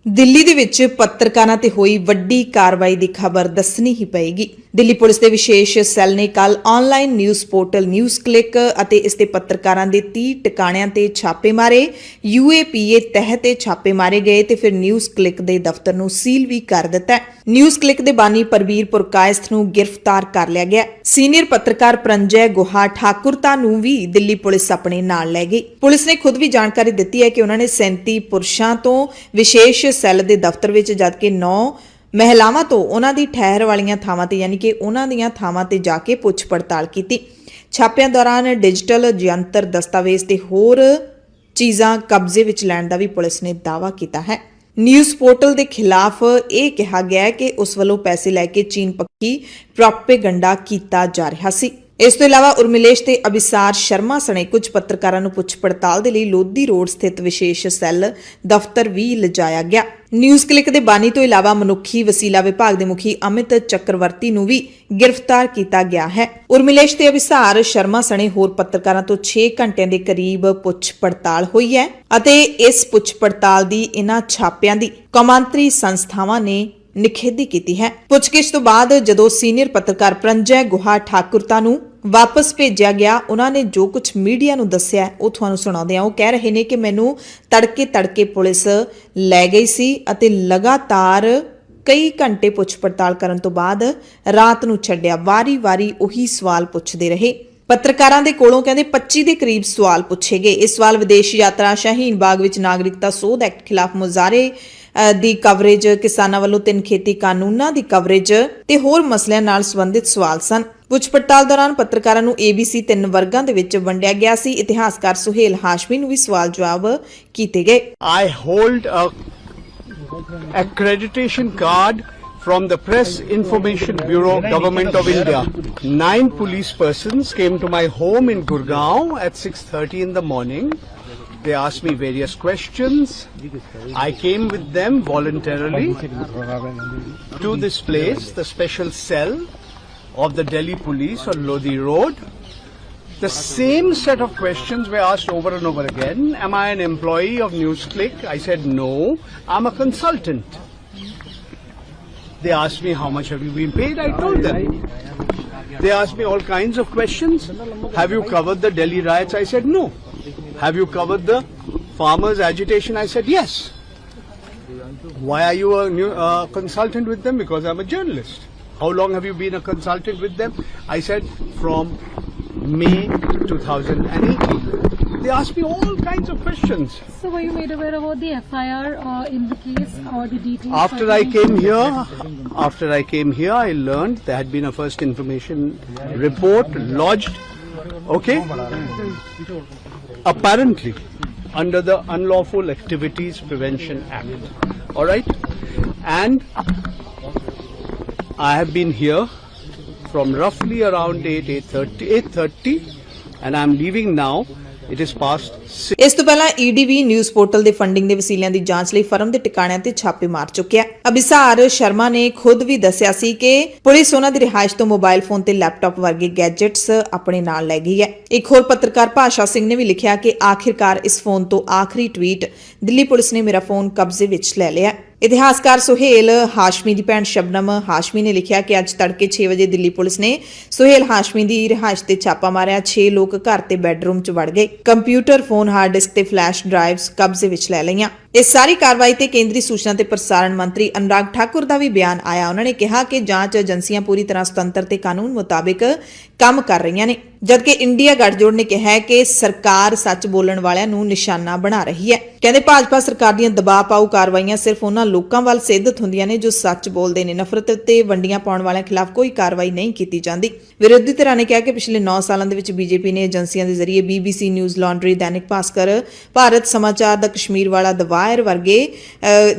ਦਿੱਲੀ ਦੇ ਵਿੱਚ ਪੱਤਰਕਾਰਾਂ ਤੇ ਹੋਈ ਵੱਡੀ ਕਾਰਵਾਈ ਦੀ ਖਬਰ ਦੱਸਣੀ ਹੀ ਪਏਗੀ। ਦਿੱਲੀ ਪੁਲਿਸ ਦੇ ਵਿਸ਼ੇਸ਼ ਸੈੱਲ ਨੇ ਕੱਲ online news portal news click ਅਤੇ ਇਸ ਦੇ ਪੱਤਰਕਾਰਾਂ ਦੇ 30 ਟਿਕਾਣਿਆਂ ਤੇ ਛਾਪੇ ਮਾਰੇ। UAPA ਤਹਿਤ ਛਾਪੇ ਮਾਰੇ ਗਏ ਤੇ ਫਿਰ ਨਿਊਜ਼ ਕਲਿੱਕ ਦੇ ਦਫ਼ਤਰ ਨੂੰ ਸੀਲ ਵੀ ਕਰ ਦਿੱਤਾ। ਨਿਊਜ਼ ਕਲਿੱਕ ਦੇ ਬਾਨੀ ਪਰਵੀਰ ਪੁਰਕਾਇਸਤ ਨੂੰ ਗ੍ਰਿਫਤਾਰ ਕਰ ਲਿਆ ਗਿਆ। ਸੀਨੀਅਰ ਪੱਤਰਕਾਰ ਪ੍ਰੰਜੈ ਗੁਹਾ ਠਾਕੁਰਤਾ ਨੂੰ ਵੀ ਦਿੱਲੀ ਪੁਲਿਸ ਆਪਣੇ ਨਾਲ ਲੈ ਗਈ। ਪੁਲਿਸ ਨੇ ਖੁਦ ਵੀ ਜਾਣਕਾਰੀ ਦਿੱਤੀ ਹੈ ਕਿ ਉਹਨਾਂ ਨੇ 37 ਪੁਰਸ਼ਾਂ ਤੋਂ ਵਿਸ਼ੇਸ਼ ਸੈੱਲ ਦੇ ਦਫ਼ਤਰ ਵਿੱਚ ਜਦਕਿ 9 ਮਹਿਲਾਵਾਂ ਤੋਂ ਉਹਨਾਂ ਦੀ ਠਹਿਰ ਵਾਲੀਆਂ ਥਾਵਾਂ ਤੇ ਯਾਨੀ ਕਿ ਉਹਨਾਂ ਦੀਆਂ ਥਾਵਾਂ ਤੇ ਜਾ ਕੇ ਪੁੱਛ ਪੜਤਾਲ ਕੀਤੀ। ਛਾਪਿਆਂ ਦੌਰਾਨ ਡਿਜੀਟਲ ਯੰਤਰ, ਦਸਤਾਵੇਜ਼ ਤੇ ਹੋਰ ਚੀਜ਼ਾਂ ਕਬਜ਼ੇ ਵਿੱਚ ਲੈਣ ਦਾ ਵੀ ਪੁਲਿਸ ਨੇ ਦਾਅਵਾ ਕੀਤਾ ਹੈ। ਨਿਊਜ਼ ਪੋਰਟਲ ਦੇ ਖਿਲਾਫ ਇਹ ਕਿਹਾ ਗਿਆ ਹੈ ਕਿ ਉਸ ਵੱਲੋਂ ਪੈਸੇ ਲੈ ਕੇ ਚੀਨ ਪੱਖੀ ਪ੍ਰੋਪੇਗੰਡਾ ਕੀਤਾ ਜਾ ਰਿਹਾ ਸੀ। ਇਸ ਤੋਂ ਇਲਾਵਾ ਉਰਮਿਲੇਸ਼ ਤੇ ਅਭਿਸਾਰ ਸ਼ਰਮਾ ਸਣੇ ਕੁਝ ਪੱਤਰਕਾਰਾਂ ਨੂੰ ਪੁੱਛ ਪੜਤਾਲ ਦੇ ਲਈ ਲੋਧੀ ਰੋਡ ਸਥਿਤ ਵਿਸ਼ੇਸ਼ ਸੈੱਲ ਦਫ਼ਤਰ ਵੀ ਲਿਜਾਇਆ ਗਿਆ। ਨਿਊਜ਼ ਕਲਿੱਕ ਦੇ ਬਾਨੀ ਤੋਂ ਇਲਾਵਾ ਮਨੁੱਖੀ ਵਸੀਲਾ ਵਿਭਾਗ ਦੇ ਮੁਖੀ ਅਮਿਤ ਚੱਕਰਵਰਤੀ ਨੂੰ ਵੀ ਗ੍ਰਿਫਤਾਰ ਕੀਤਾ ਗਿਆ ਹੈ। ਉਰਮਿਲੇਸ਼ ਤੇ ਅਭਿਸਾਰ ਸ਼ਰਮਾ ਸਣੇ ਹੋਰ ਪੱਤਰਕਾਰਾਂ ਤੋਂ 6 ਘੰਟਿਆਂ ਦੇ ਕਰੀਬ ਪੁੱਛ ਪੜਤਾਲ ਹੋਈ ਹੈ ਅਤੇ ਇਸ ਪੁੱਛ ਪੜਤਾਲ ਦੀ ਇਹਨਾਂ ਛਾਪਿਆਂ ਦੀ ਕੌਮਾਂਤਰੀ ਸੰਸਥਾਵਾਂ ਨੇ ਨਿਖੇਧੀ ਕੀਤੀ ਹੈ। ਪੁੱਛਗਿੱਛ ਤੋਂ ਬਾਅਦ ਜਦੋਂ ਸੀਨੀਅਰ ਪੱਤਰਕਾਰ ਪ੍ਰੰਜੈ ਗੁਹਾ ਠਾਕੁਰਤਾ ਨੂੰ ਵਾਪਸ ਭੇਜਿਆ ਗਿਆ, ਉਹਨਾਂ ਨੇ ਜੋ ਕੁਝ ਮੀਡੀਆ ਨੂੰ ਦੱਸਿਆ ਉਹ ਤੁਹਾਨੂੰ ਸੁਣਾਉਂਦੇ ਹਾਂ। ਉਹ ਕਹਿ ਰਹੇ ਨੇ ਕਿ ਮੈਨੂੰ ਤੜਕੇ ਪੁਲਿਸ ਲੈ ਗਈ ਸੀ ਅਤੇ ਲਗਾਤਾਰ ਕਈ ਘੰਟੇ ਪੁੱਛ ਪੜਤਾਲ ਕਰਨ ਤੋਂ ਬਾਅਦ ਰਾਤ ਨੂੰ ਛੱਡਿਆ। ਵਾਰੀ-ਵਾਰੀ ਉਹੀ ਸਵਾਲ ਪੁੱਛਦੇ ਰਹੇ। ਪੱਤਰਕਾਰਾਂ ਦੇ ਕੋਲੋਂ ਕਹਿੰਦੇ 25 ਦੇ ਕਰੀਬ ਸਵਾਲ ਪੁੱਛੇ ਗਏ। ਇਹ ਸਵਾਲ ਵਿਦੇਸ਼ ਯਾਤਰਾ, ਸ਼ਾਹੀਨ ਬਾਗ ਵਿੱਚ ਨਾਗਰਿਕਤਾ ਸੋਧ ਐਕਟ ਖਿਲਾਫ ਮੁਜ਼ਾਹਰੇ ਦੀ ਕਵਰੇਜ, ਕਿਸਾਨਾਂ ਵੱਲੋਂ 3 ਖੇਤੀ ਕਾਨੂੰਨਾਂ ਦੀ ਕਵਰੇਜ ਤੇ ਹੋਰ ਮਸਲਿਆਂ ਨਾਲ ਸੰਬੰਧਿਤ ਸਵਾਲ ਸਨ। ਪੁੱਛ ਪੜਤਾਲ ਦੌਰਾਨ ਪੱਤਰਕਾਰਾਂ ਨੂੰ ABC 3 ਵਰਗਾਂ ਦੇ ਵਿੱਚ ਵੰਡਿਆ ਗਿਆ ਸੀ। ਇਤਿਹਾਸਕਾਰ ਸੁਹੇਲ ਹਾਸ਼ਮੀ ਨੂੰ ਵੀ ਸਵਾਲ ਜਵਾਬ ਕੀਤੇ ਗਏ। I hold a accreditation card from the Press Information Bureau, Government of India. 9 police persons came to my home in Gurgaon at 6:30 in the morning. They asked me various questions. I came with them voluntarily to this place, the special cell of the Delhi police on Lodi Road. The same set of questions were asked over and over again. Am I an employee of NewsClick? I said no, I'm a consultant. They asked me how much have you been paid? I told them. They asked me all kinds of questions. Have you covered the Delhi riots? I said no. Have you covered the farmers' agitation? I said yes. Why are you a consultant with them? Because I'm a journalist. How long have you been a consultant with them? I said from May 2018. They asked me all kinds of questions. So were you made aware about the FIR in the case or the details? After I came here, I learned there had been a first information report lodged. Okay? Apparently under the Unlawful Activities Prevention Act. All right? And I have been here from roughly around 8:30 and I'm leaving now. It is past 6. ਇਸ ਤੋਂ ਪਹਿਲਾਂ ED ਵੀ news portal ਦੇ funding ਦੇ ਵਸੀਲਿਆਂ ਦੀ ਜਾਂਚ ਲਈ firm ਦੇ ਟਿਕਾਣਿਆਂ ਤੇ ਛਾਪੇ ਮਾਰ ਚੁੱਕਿਆ। ਅਭਿਸਾਰ ਸ਼ਰਮਾ ਨੇ ਖੁਦ ਵੀ ਦੱਸਿਆ ਸੀ ਕਿ ਪੁਲਿਸ ਉਹਨਾਂ ਦੀ ਰਿਹਾਇਸ਼ ਤੋਂ ਮੋਬਾਈਲ ਫੋਨ ਤੇ ਲੈਪਟਾਪ ਵਰਗੇ ਗੈਜਟਸ ਆਪਣੇ ਨਾਲ ਲੈ ਗਈ ਹੈ। ਇੱਕ ਹੋਰ ਪੱਤਰਕਾਰ ਭਾਸ਼ਾ ਸਿੰਘ ਨੇ ਵੀ ਲਿਖਿਆ ਕਿ ਆਖਿਰਕਾਰ ਇਸ ਫੋਨ ਤੋਂ ਆਖਰੀ ਟਵੀਟ, ਦਿੱਲੀ ਪੁਲਿਸ ਨੇ ਮੇਰਾ ਫੋਨ ਕਬਜ਼ੇ ਵਿੱਚ ਲੈ ਲਿਆ। ਇਤਿਹਾਸਕਾਰ ਸੁਹੇਲ ਹਾਸ਼ਮੀ ਦੀ ਭੈਣ ਸ਼ਬਨਮ ਹਾਸ਼ਮੀ ਨੇ ਲਿਖਿਆ ਕਿ ਅੱਜ ਤੜਕੇ 6 ਵਜੇ ਦਿੱਲੀ ਪੁਲਿਸ ਨੇ ਸੁਹੇਲ ਹਾਸ਼ਮੀ ਦੀ ਰਿਹਾਇਸ਼ ਤੇ ਛਾਪਾ ਮਾਰਿਆ। 6 ਲੋਕ ਘਰ ਤੇ ਬੈੱਡਰੂਮ 'ਚ ਵੜ ਗਏ। ਕੰਪਿਊਟਰ, ਫੋਨ, ਹਾਰਡ ਡਿਸਕ ਤੇ ਫਲੈਸ਼ ਡਰਾਈਵਸ ਕਬਜ਼ੇ ਵਿੱਚ ਲੈ ਲਈਆਂ। ਇਸ ਸਾਰੀ ਕਾਰਵਾਈ ਤੇ ਕੇਂਦਰੀ ਸੂਚਨਾ ਤੇ ਪ੍ਰਸਾਰਣ ਮੰਤਰੀ ਅਨੁਰਾਗ ਠਾਕੁਰ ਦਾ ਵੀ ਬਿਆਨ ਆਇਆ। ਉਹਨਾਂ ਨੇ ਕਿਹਾ ਕਿ ਜਾਂਚ ਏਜੰਸੀਆਂ ਪੂਰੀ ਤਰ੍ਹਾਂ ਸੁਤੰਤਰ ਤੇ ਕਾਨੂੰਨ ਮੁਤਾਬਿਕ ਕੰਮ ਕਰ ਰਹੀਆਂ ਨੇ, ਜਦਕਿ ਇੰਡੀਆ ਗੱਠਜੋੜ ਨੇ ਕਿਹਾ ਕਿ ਸਰਕਾਰ ਸੱਚ ਬੋਲਣ ਵਾਲਿਆਂ ਨੂੰ ਨਿਸ਼ਾਨਾ ਬਣਾ ਰਹੀ ਹੈ। ਕਹਿੰਦੇ ਭਾਜਪਾ ਸਰਕਾਰ ਦੀਆਂ ਦਬਾਅ ਪਾਊ ਕਾਰਵਾਈਆਂ ਸਿਰਫ ਉਹਨਾਂ ਲੋਕਾਂ ਵੱਲ ਸਿੱਧਤ ਹੁੰਦੀਆਂ ਨੇ ਜੋ ਸੱਚ ਬੋਲਦੇ ਨੇ। ਨਫ਼ਰਤ ਤੇ ਵੰਡੀਆਂ ਪਾਉਣ ਵਾਲਿਆਂ ਖਿਲਾਫ ਕੋਈ ਕਾਰਵਾਈ ਨਹੀਂ ਕੀਤੀ ਜਾਂਦੀ। ਵਿਰੋਧੀ ਧਿਰਾਂ ਨੇ ਕਿਹਾ ਕਿ ਪਿਛਲੇ 9 ਸਾਲਾਂ ਦੇ ਵਿੱਚ ਬੀਜੇਪੀ ਨੇ ਏਜੰਸੀਆਂ ਦੇ ਜ਼ਰੀਏ BBC news laundry, Dainik Bhaskar, Bharat ਸਮਾਚਾਰ, ਦਾ ਕਸ਼ਮੀਰ ਵਾਲਾ, ਦ ਵਾਇਰ ਵਰਗੇ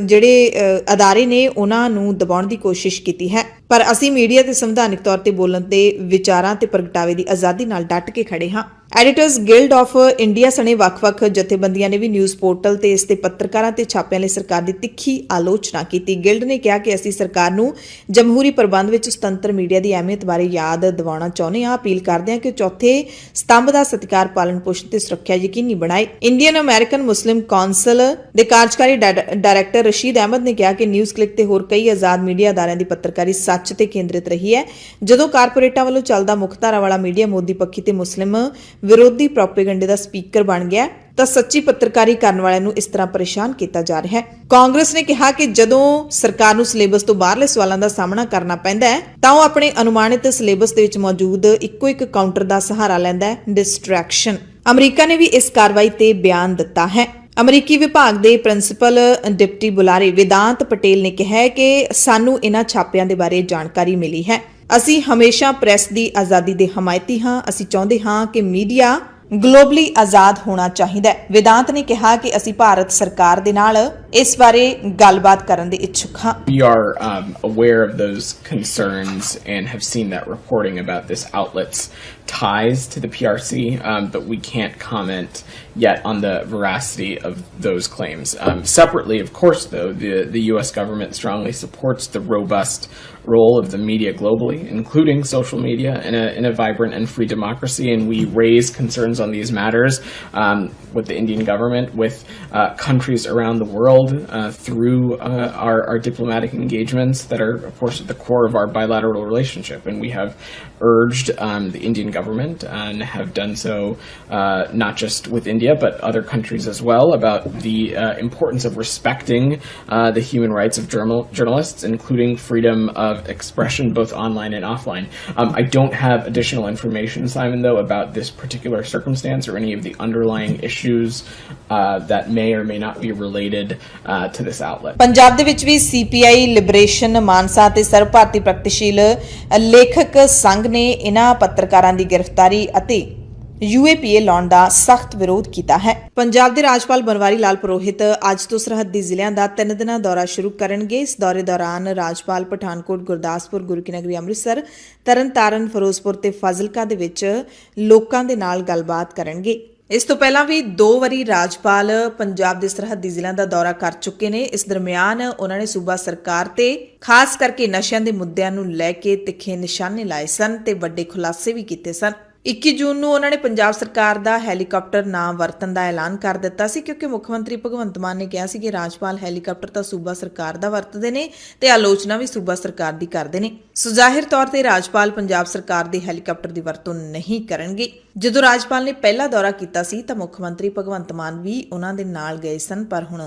ਜਿਹੜੇ ਅਦਾਰੇ ਨੇ ਉਹਨਾਂ ਨੂੰ ਦਬਾਉਣ ਦੀ ਕੋਸ਼ਿਸ਼ ਕੀਤੀ ਹੈ। ਪਰ ਅਸੀਂ ਮੀਡੀਆ ਤੇ ਸੰਵਿਧਾਨਿਕ ਤੌਰ ਤੇ ਬੋਲਣ ਤੇ ਵਿਚਾਰਾਂ ਤੇ ਪ੍ਰਗਟਾਵੇ ਦੀ ਆਜ਼ਾਦੀ ਨਾਲ ਡਟ ਕੇ ਖੜੇ ਹਾਂ। ਐਡੀਟਰਸ ਗਿਲਡ ਆਫ ਇੰਡੀਆ ਸਣੇ ਵੱਖ-ਵੱਖ ਜਥੇਬੰਦੀਆਂ ਨੇ ਵੀ ਨਿਊਜ਼ ਪੋਰਟਲ ਤੇ ਇਸ ਤੇ ਪੱਤਰਕਾਰਾਂ ਤੇ ਛਾਪਿਆਂ ਲਈ ਸਰਕਾਰ ਦੀ ਤਿੱਖੀ ਆਲੋਚਨਾ ਕੀਤੀ। ਗਿਲਡ ਨੇ ਕਿਹਾ ਕਿ ਅਸੀਂ ਸਰਕਾਰ ਨੂੰ ਜਮਹੂਰੀ ਪ੍ਰਬੰਧ ਵਿੱਚ ਸੁਤੰਤਰ ਮੀਡੀਆ ਦੀ ਅਹਿਮੀਅਤ ਬਾਰੇ ਯਾਦ ਦਿਵਾਉਣਾ ਚਾਹੁੰਦੇ ਹਾਂ। ਅਪੀਲ ਕਰਦੇ ਹਾਂ ਕਿ ਚੌਥੇ ਸਤੰਭ ਦਾ ਸਤਿਕਾਰ, ਪਾਲਣ ਪੋਸ਼ਣ ਤੇ ਸੁਰੱਖਿਆ ਯਕੀਨੀ ਬਣਾਏ। ਇੰਡੀਅਨ ਅਮਰੀਕਨ ਮੁਸਲਿਮ ਕੌਂਸਲ ਦੇ ਕਾਰਜਕਾਰੀ ਡਾਇਰੈਕਟਰ ਰਸ਼ੀਦ ਅਹਿਮਦ ਨੇ ਕਿਹਾ ਕਿ ਨਿਊਜ਼ ਕਲਿੱਕ ਤੇ ਹੋਰ ਕਈ ਆਜ਼ਾਦ ਮੀਡੀਆ ਅਦਾਰਿਆਂ ਦੀ ਪੱਤਰਕਾਰੀ ਸੱਚ ਤੇ ਕੇਂਦਰਿਤ ਰਹੀ ਹੈ। ਜਦੋਂ ਕਾਰਪੋਰੇਟਾਂ ਵੱਲੋਂ ਚੱਲਦਾ ਮੁੱਖ ਧਾਰਾ ਵਾਲਾ ਮੀਡੀਆ ਮੋਦੀ ਪੱਖੀ ਤੇ ਮੁਸਲਿਮ ਵਿਰੋਧੀ ਪ੍ਰੋਪੇਗੈਂਡੇ ਦਾ ਸਪੀਕਰ ਬਣ ਗਿਆ ਤਾਂ ਸੱਚੀ ਪੱਤਰਕਾਰੀ ਕਰਨ ਵਾਲਿਆਂ ਨੂੰ ਇਸ ਤਰ੍ਹਾਂ ਪਰੇਸ਼ਾਨ ਕੀਤਾ ਜਾ ਰਿਹਾ ਹੈ। ਕਾਂਗਰਸ ਨੇ ਕਿਹਾ ਕਿ ਜਦੋਂ ਸਰਕਾਰ ਨੂੰ ਸਿਲੇਬਸ ਤੋਂ ਬਾਹਰਲੇ ਸਵਾਲਾਂ ਦਾ ਸਾਹਮਣਾ ਕਰਨਾ ਪੈਂਦਾ ਹੈ ਤਾਂ ਉਹ ਆਪਣੇ ਅਨੁਮਾਨਿਤ ਸਿਲੇਬਸ ਦੇ ਵਿੱਚ ਮੌਜੂਦ ਇੱਕੋ ਇੱਕ ਕਾਊਂਟਰ ਦਾ ਸਹਾਰਾ ਲੈਂਦਾ ਹੈ, ਡਿਸਟਰੈਕਸ਼ਨ। ਅਮਰੀਕਾ ਨੇ ਵੀ ਇਸ ਕਾਰਵਾਈ ਤੇ ਬਿਆਨ ਦਿੱਤਾ ਹੈ। ਅਮਰੀਕੀ ਵਿਭਾਗ ਦੇ ਪ੍ਰਿੰਸੀਪਲ ਡਿਪਟੀ ਬੁਲਾਰੇ ਵਿਦਾਂਤ ਪਟੇਲ ਨੇ ਕਿਹਾ ਕਿ ਸਾਨੂੰ ਇਹਨਾਂ ਛਾਪਿਆਂ ਦੇ ਬਾਰੇ ਜਾਣਕਾਰੀ ਮਿਲੀ ਹੈ। ਅਸੀਂ ਹਮੇਸ਼ਾ ਪ੍ਰੈਸ ਦੀ ਆਜ਼ਾਦੀ ਦੇ ਹਮਾਇਤੀ ਹਾਂ। ਅਸੀਂ ਚਾਹੁੰਦੇ ਹਾਂ ਕਿ ਮੀਡੀਆ ਗਲੋਬਲੀ ਆਜ਼ਾਦ ਹੋਣਾ ਚਾਹੀਦਾ ਹੈ। ਵਿਦਾਂਤ ਨੇ ਕਿਹਾ ਕਿ ਅਸੀਂ ਭਾਰਤ ਸਰਕਾਰ ਦੇ ਨਾਲ ਇਸ ਬਾਰੇ ਗੱਲਬਾਤ ਕਰਨ ਦੇ ਇੱਛੁਕ ਹਾਂ। We are aware of those concerns and have seen that reporting about this outlet's ties to the PRC, but we can't comment yet on the veracity of those claims. Separately, of course, though, the U.S. government strongly supports the robust role of the media globally, including social media, in a vibrant and free democracy, and we raise concerns on these matters with the Indian government, with countries around the world through our diplomatic engagements that are, of course, at the core of our bilateral relationship. And we have urged the Indian government, and have done so not just with India, but other countries as well, about the importance of respecting the human rights of journalists, including freedom of expression, both online and offline. I don't have additional information, Simon, though, about this particular circumstance or any of the underlying issues that may or may not be related to this outlet. Punjab ਦੇ ਵਿੱਚ ਵੀ CPI liberation Mansa ਤੇ ਸਰਵ ਭਾਰਤੀ ਪ੍ਰਗਤੀਸ਼ੀਲ ਲੇਖਕ ਸੰਘ ਨੇ ਇਹਨਾਂ ਪੱਤਰਕਾਰਾਂ ਦੀ ਗ੍ਰਿਫਤਾਰੀ ਅਤੇ UAPA ਲਾਉਣ ਦਾ ਸਖਤ ਵਿਰੋਧ ਕੀਤਾ ਹੈ। ਪੰਜਾਬ ਦੇ ਰਾਜਪਾਲ ਬਨਵਾਰੀ ਲਾਲ ਪੁਰੋਹਿਤ ਅੱਜ ਤੋਂ ਸਰਹੱਦੀ ਜ਼ਿਲ੍ਹਿਆਂ ਦਾ 3 ਦਿਨਾਂ ਦੌਰਾ ਸ਼ੁਰੂ ਕਰਨਗੇ। ਇਸ ਦੌਰੇ ਦੌਰਾਨ ਰਾਜਪਾਲ ਪਠਾਨਕੋਟ, ਗੁਰਦਾਸਪੁਰ, ਗੁਰੂ ਕੀ ਨਗਰੀ ਅੰਮ੍ਰਿਤਸਰ, ਤਰਨਤਾਰਨ, ਫਿਰੋਜ਼ਪੁਰ ਤੇ ਫਾਜ਼ਿਲਕਾ ਦੇ ਵਿੱਚ ਲੋਕਾਂ ਦੇ ਨਾਲ ਗੱਲਬਾਤ ਕਰਨਗੇ। ਇਸ ਤੋਂ ਪਹਿਲਾਂ ਵੀ 2 ਵਾਰੀ ਰਾਜਪਾਲ ਪੰਜਾਬ ਦੇ ਸਰਹੱਦੀ ਜ਼ਿਲ੍ਹਿਆਂ ਦਾ ਦੌਰਾ ਕਰ ਚੁੱਕੇ ਨੇ। ਇਸ ਦਰਮਿਆਨ ਉਹਨਾਂ ਨੇ ਸੂਬਾ ਸਰਕਾਰ ਤੇ ਖਾਸ ਕਰਕੇ ਨਸ਼ਿਆਂ ਦੇ ਮੁੱਦਿਆਂ ਨੂੰ ਲੈ ਕੇ ਤਿੱਖੇ ਨਿਸ਼ਾਨੇ ਲਾਏ ਸਨ ਤੇ ਵੱਡੇ ਖੁਲਾਸੇ ਵੀ ਕੀਤੇ ਸਨ। 21 ਜੂਨ ਨੂੰ ਉਹਨਾਂ ਨੇ ਪੰਜਾਬ ਸਰਕਾਰ ਦਾ ਹੈਲੀਕਾਪਟਰ ਨਾ ਵਰਤਣ ਦਾ ਐਲਾਨ ਕਰ ਦਿੱਤਾ ਸੀ, ਕਿਉਂਕਿ ਮੁੱਖ ਮੰਤਰੀ ਭਗਵੰਤ ਮਾਨ ਨੇ ਕਿਹਾ ਸੀ ਕਿ ਰਾਜਪਾਲ ਹੈਲੀਕਾਪਟਰ ਤਾਂ ਸੂਬਾ ਸਰਕਾਰ ਦਾ ਵਰਤਦੇ ਨੇ ਤੇ ਆਲੋਚਨਾ ਵੀ ਸੂਬਾ ਸਰਕਾਰ ਦੀ ਕਰਦੇ ਨੇ। ਸੋ ਜ਼ਾਹਿਰ ਤੌਰ ਤੇ ਰਾਜਪਾਲ ਪੰਜਾਬ ਸਰਕਾਰ ਦੇ ਹੈਲੀਕਾਪਟਰ ਦੀ ਵਰਤੋਂ ਨਹੀਂ ਕਰਨਗੇ। ਜਦੋਂ ਰਾਜਪਾਲ ਨੇ ਪਹਿਲਾ ਦੌਰਾ ਕੀਤਾ ਸੀ ਤਾਂ ਮੁੱਖ ਮੰਤਰੀ ਭਗਵੰਤ ਮਾਨ ਵੀ ਉਹਨਾਂ ਦੇ ਨਾਲ ਗਏ ਸਨ, ਪਰ ਹੁਣ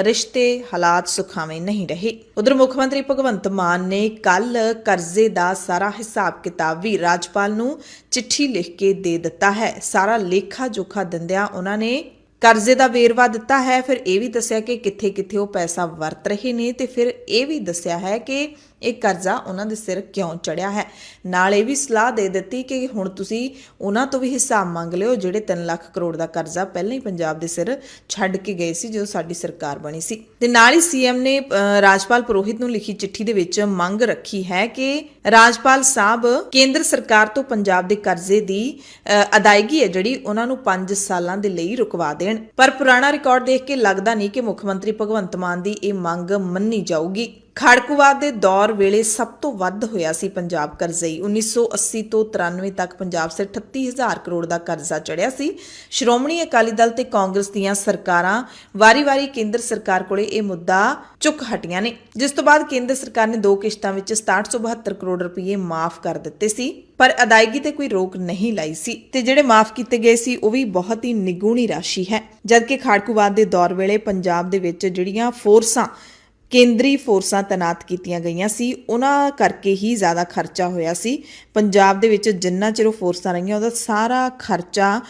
ਰਿਸ਼ਤੇ ਹਾਲਾਤ ਸੁਖਾਵੇਂ ਨਹੀਂ ਰਹੇ। ਉਧਰ ਮੁੱਖ ਮੰਤਰੀ ਭਗਵੰਤ ਮਾਨ ਨੇ ਕੱਲ ਕਰਜ਼ੇ ਦਾ ਸਾਰਾ ਹਿਸਾਬ ਕਿਤਾਬ ਵੀ ਰਾਜਪਾਲ ਨੂੰ ਚਿੱਠੀ ਲਿਖ ਕੇ ਦੇ ਦਿੱਤਾ ਹੈ। ਸਾਰਾ ਲੇਖਾ ਜੋਖਾ ਦਿੰਦਿਆਂ ਉਹਨਾਂ ਨੇ ਕਰਜ਼ੇ ਦਾ ਵੇਰਵਾ ਦਿੱਤਾ ਹੈ। ਫਿਰ ਇਹ ਵੀ ਦੱਸਿਆ ਕਿ ਕਿੱਥੇ-ਕਿੱਥੇ ਉਹ ਪੈਸਾ ਵਰਤ ਰਹੇ ਨੇ ਤੇ ਫਿਰ ਇਹ ਵੀ ਦੱਸਿਆ ਹੈ ਕਿ ਇਹ ਕਰਜ਼ਾ ਉਹਨਾਂ ਦੇ ਸਿਰ ਕਿਉਂ ਚੜਿਆ ਹੈ। ਨਾਲ ਇਹ ਵੀ ਸਲਾਹ ਦੇ ਦਿੱਤੀ ਕਿ ਹੁਣ ਤੁਸੀਂ ਉਹਨਾਂ ਤੋਂ ਵੀ ਹਿਸਾਬ ਮੰਗ ਲਿਓ ਜਿਹੜੇ 3 ਲੱਖ ਕਰੋੜ ਦਾ ਕਰਜ਼ਾ ਪਹਿਲਾਂ ਹੀ ਪੰਜਾਬ ਦੇ ਸਿਰ ਛੱਡ ਕੇ ਗਏ ਸੀ ਜਦੋਂ ਸਾਡੀ ਸਰਕਾਰ ਬਣੀ ਸੀ। ਤੇ ਨਾਲ ਹੀ ਸੀਐਮ ਨੇ ਰਾਜਪਾਲ ਪੁਰੋਹਿਤ ਨੂੰ ਲਿਖੀ ਚਿੱਠੀ ਦੇ ਵਿੱਚ ਮੰਗ ਰੱਖੀ ਹੈ ਕਿ ਰਾਜਪਾਲ ਸਾਹਿਬ ਕੇਂਦਰ ਸਰਕਾਰ ਤੋਂ ਪੰਜਾਬ ਦੇ ਕਰਜ਼ੇ ਦੀ ਅਦਾਇਗੀ ਹੈ ਜਿਹੜੀ ਉਹਨਾਂ ਨੂੰ 5 ਸਾਲਾਂ ਦੇ ਲਈ ਰੁਕਵਾ ਦੇਣ। ਪਰ ਪੁਰਾਣਾ ਰਿਕਾਰਡ ਦੇਖ ਕੇ ਲੱਗਦਾ ਨਹੀਂ ਕਿ ਮੁੱਖ ਮੰਤਰੀ ਭਗਵੰਤ ਮਾਨ ਦੀ ਇਹ ਮੰਗ ਮੰਨੀ ਜਾਊਗੀ। ਖਾੜਕੂਵਾਦ ਦੇ ਦੌਰ ਵੇਲੇ ਸਭ ਤੋਂ ਵੱਧ ਹੋਇਆ ਸੀ ਪੰਜਾਬ ਕਰਜ਼ਈ। 1980 ਤੋਂ 93 ਤੱਕ ਪੰਜਾਬ ਸਿਰ 38,000 ਕਰੋੜ ਦਾ ਕਰਜ਼ਾ ਚੜਿਆ ਸੀ। ਸ਼੍ਰੋਮਣੀ ਅਕਾਲੀ ਦਲ ਤੇ ਕਾਂਗਰਸ ਦੀਆਂ ਸਰਕਾਰਾਂ ਵਾਰੀ-ਵਾਰੀ ਕੇਂਦਰ ਸਰਕਾਰ ਕੋਲੇ ਇਹ ਮੁੱਦਾ ਚੁੱਕ ਹਟੀਆਂ ਨੇ, ਜਿਸ ਤੋਂ ਬਾਅਦ ਕੇਂਦਰ ਸਰਕਾਰ ਨੇ 2 ਕਿਸ਼ਤਾਂ ਵਿੱਚ 6772 ਕਰੋੜ ਰੁਪਏ ਮਾਫ ਕਰ ਦਿੱਤੇ ਸੀ, ਪਰ ਅਦਾਇਗੀ ਤੇ ਕੋਈ ਰੋਕ ਨਹੀਂ ਲਾਈ ਸੀ ਤੇ ਜਿਹੜੇ ਮਾਫ ਕੀਤੇ ਗਏ ਸੀ ਉਹ ਵੀ ਬਹੁਤ ਹੀ ਨਿਗੂਣੀ ਰਾਸ਼ੀ ਹੈ। ਜਦਕਿ ਖਾੜਕੂਵਾਦ ਦੇ ਦੌਰ ਵੇਲੇ ਪੰਜਾਬ ਦੇ ਵਿੱਚ ਜਿਹੜੀਆਂ ਕੇਂਦਰੀ ਫੋਰਸਾਂ ਤੈਨਾਤ ਕੀਤੀਆਂ ਗਈਆਂ ਸੀ ਉਹਨਾਂ ਕਰਕੇ ਹੀ ਜ਼ਿਆਦਾ ਖਰਚਾ ਹੋਇਆ ਸੀ। ਪੰਜਾਬ ਦੇ ਵਿੱਚ ਜਿੰਨਾ ਚਿਰ ਫੋਰਸਾਂ ਰਹੀਆਂ ਉਹਦਾ ਸਾਰਾ ਖਰਚਾ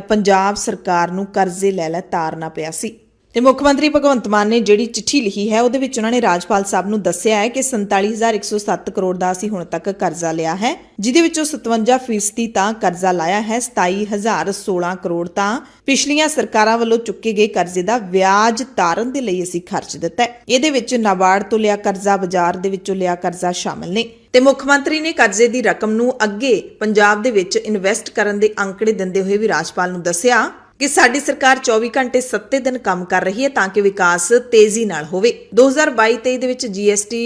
ਪੰਜਾਬ ਸਰਕਾਰ ਨੂੰ ਕਰਜ਼ੇ ਲੈ ਤਾਰਨਾ ਪਿਆ ਸੀ। ਤੇ ਮੁੱਖ ਮੰਤਰੀ ਭਗਵੰਤ ਮਾਨ ਨੇ ਜਿਹੜੀ ਚਿੱਠੀ ਲਿਖੀ ਹੈ ਉਹਦੇ ਵਿੱਚ ਉਹਨਾਂ ਨੇ ਰਾਜਪਾਲ ਸਾਹਿਬ ਨੂੰ ਦੱਸਿਆ ਹੈ ਕਿ 47,107 ਕਰੋੜ ਦਾ ਅਸੀਂ ਹੁਣ ਤੱਕ ਕਰਜ਼ਾ ਲਿਆ ਹੈ, ਜਿਹਦੇ ਵਿੱਚੋਂ 57% ਤਾਂ ਕਰਜ਼ਾ ਲਾਇਆ ਹੈ। 27,016 ਕਰੋੜ ਤਾਂ ਪਿਛਲੀਆਂ ਸਰਕਾਰਾਂ ਵੱਲੋਂ ਚੁੱਕੇ ਗਏ ਕਰਜ਼ੇ ਦਾ ਵਿਆਜ ਤਾਰਨ ਦੇ ਲਈ ਅਸੀਂ ਖਰਚ ਦਿੱਤਾ ਹੈ। ਇਹਦੇ ਵਿੱਚ ਨਾਬਾਰਡ ਤੋਂ ਲਿਆ ਕਰਜ਼ਾ, ਬਾਜ਼ਾਰ ਦੇ ਵਿੱਚੋਂ ਲਿਆ ਕਰਜ਼ਾ ਸ਼ਾਮਲ ਨੇ। ਤੇ ਮੁੱਖ ਮੰਤਰੀ ਨੇ ਕਰਜ਼ੇ ਦੀ ਰਕਮ ਨੂੰ ਅੱਗੇ ਪੰਜਾਬ ਦੇ ਵਿੱਚ ਇਨਵੈਸਟ ਕਰਨ ਦੇ ਅੰਕੜੇ ਦਿੰਦੇ ਹੋਏ ਵੀ ਰਾਜਪਾਲ ਨੂੰ ਦੱਸਿਆ ਕਿ ਸਾਡੀ ਸਰਕਾਰ 24 ਘੰਟੇ 7 ਦਿਨ ਕੰਮ ਕਰ ਰਹੀ ਹੈ ਤਾਂ ਕਿ ਵਿਕਾਸ ਤੇਜ਼ੀ ਨਾਲ ਹੋਵੇ। 2022-23 ਦੇ ਵਿੱਚ GST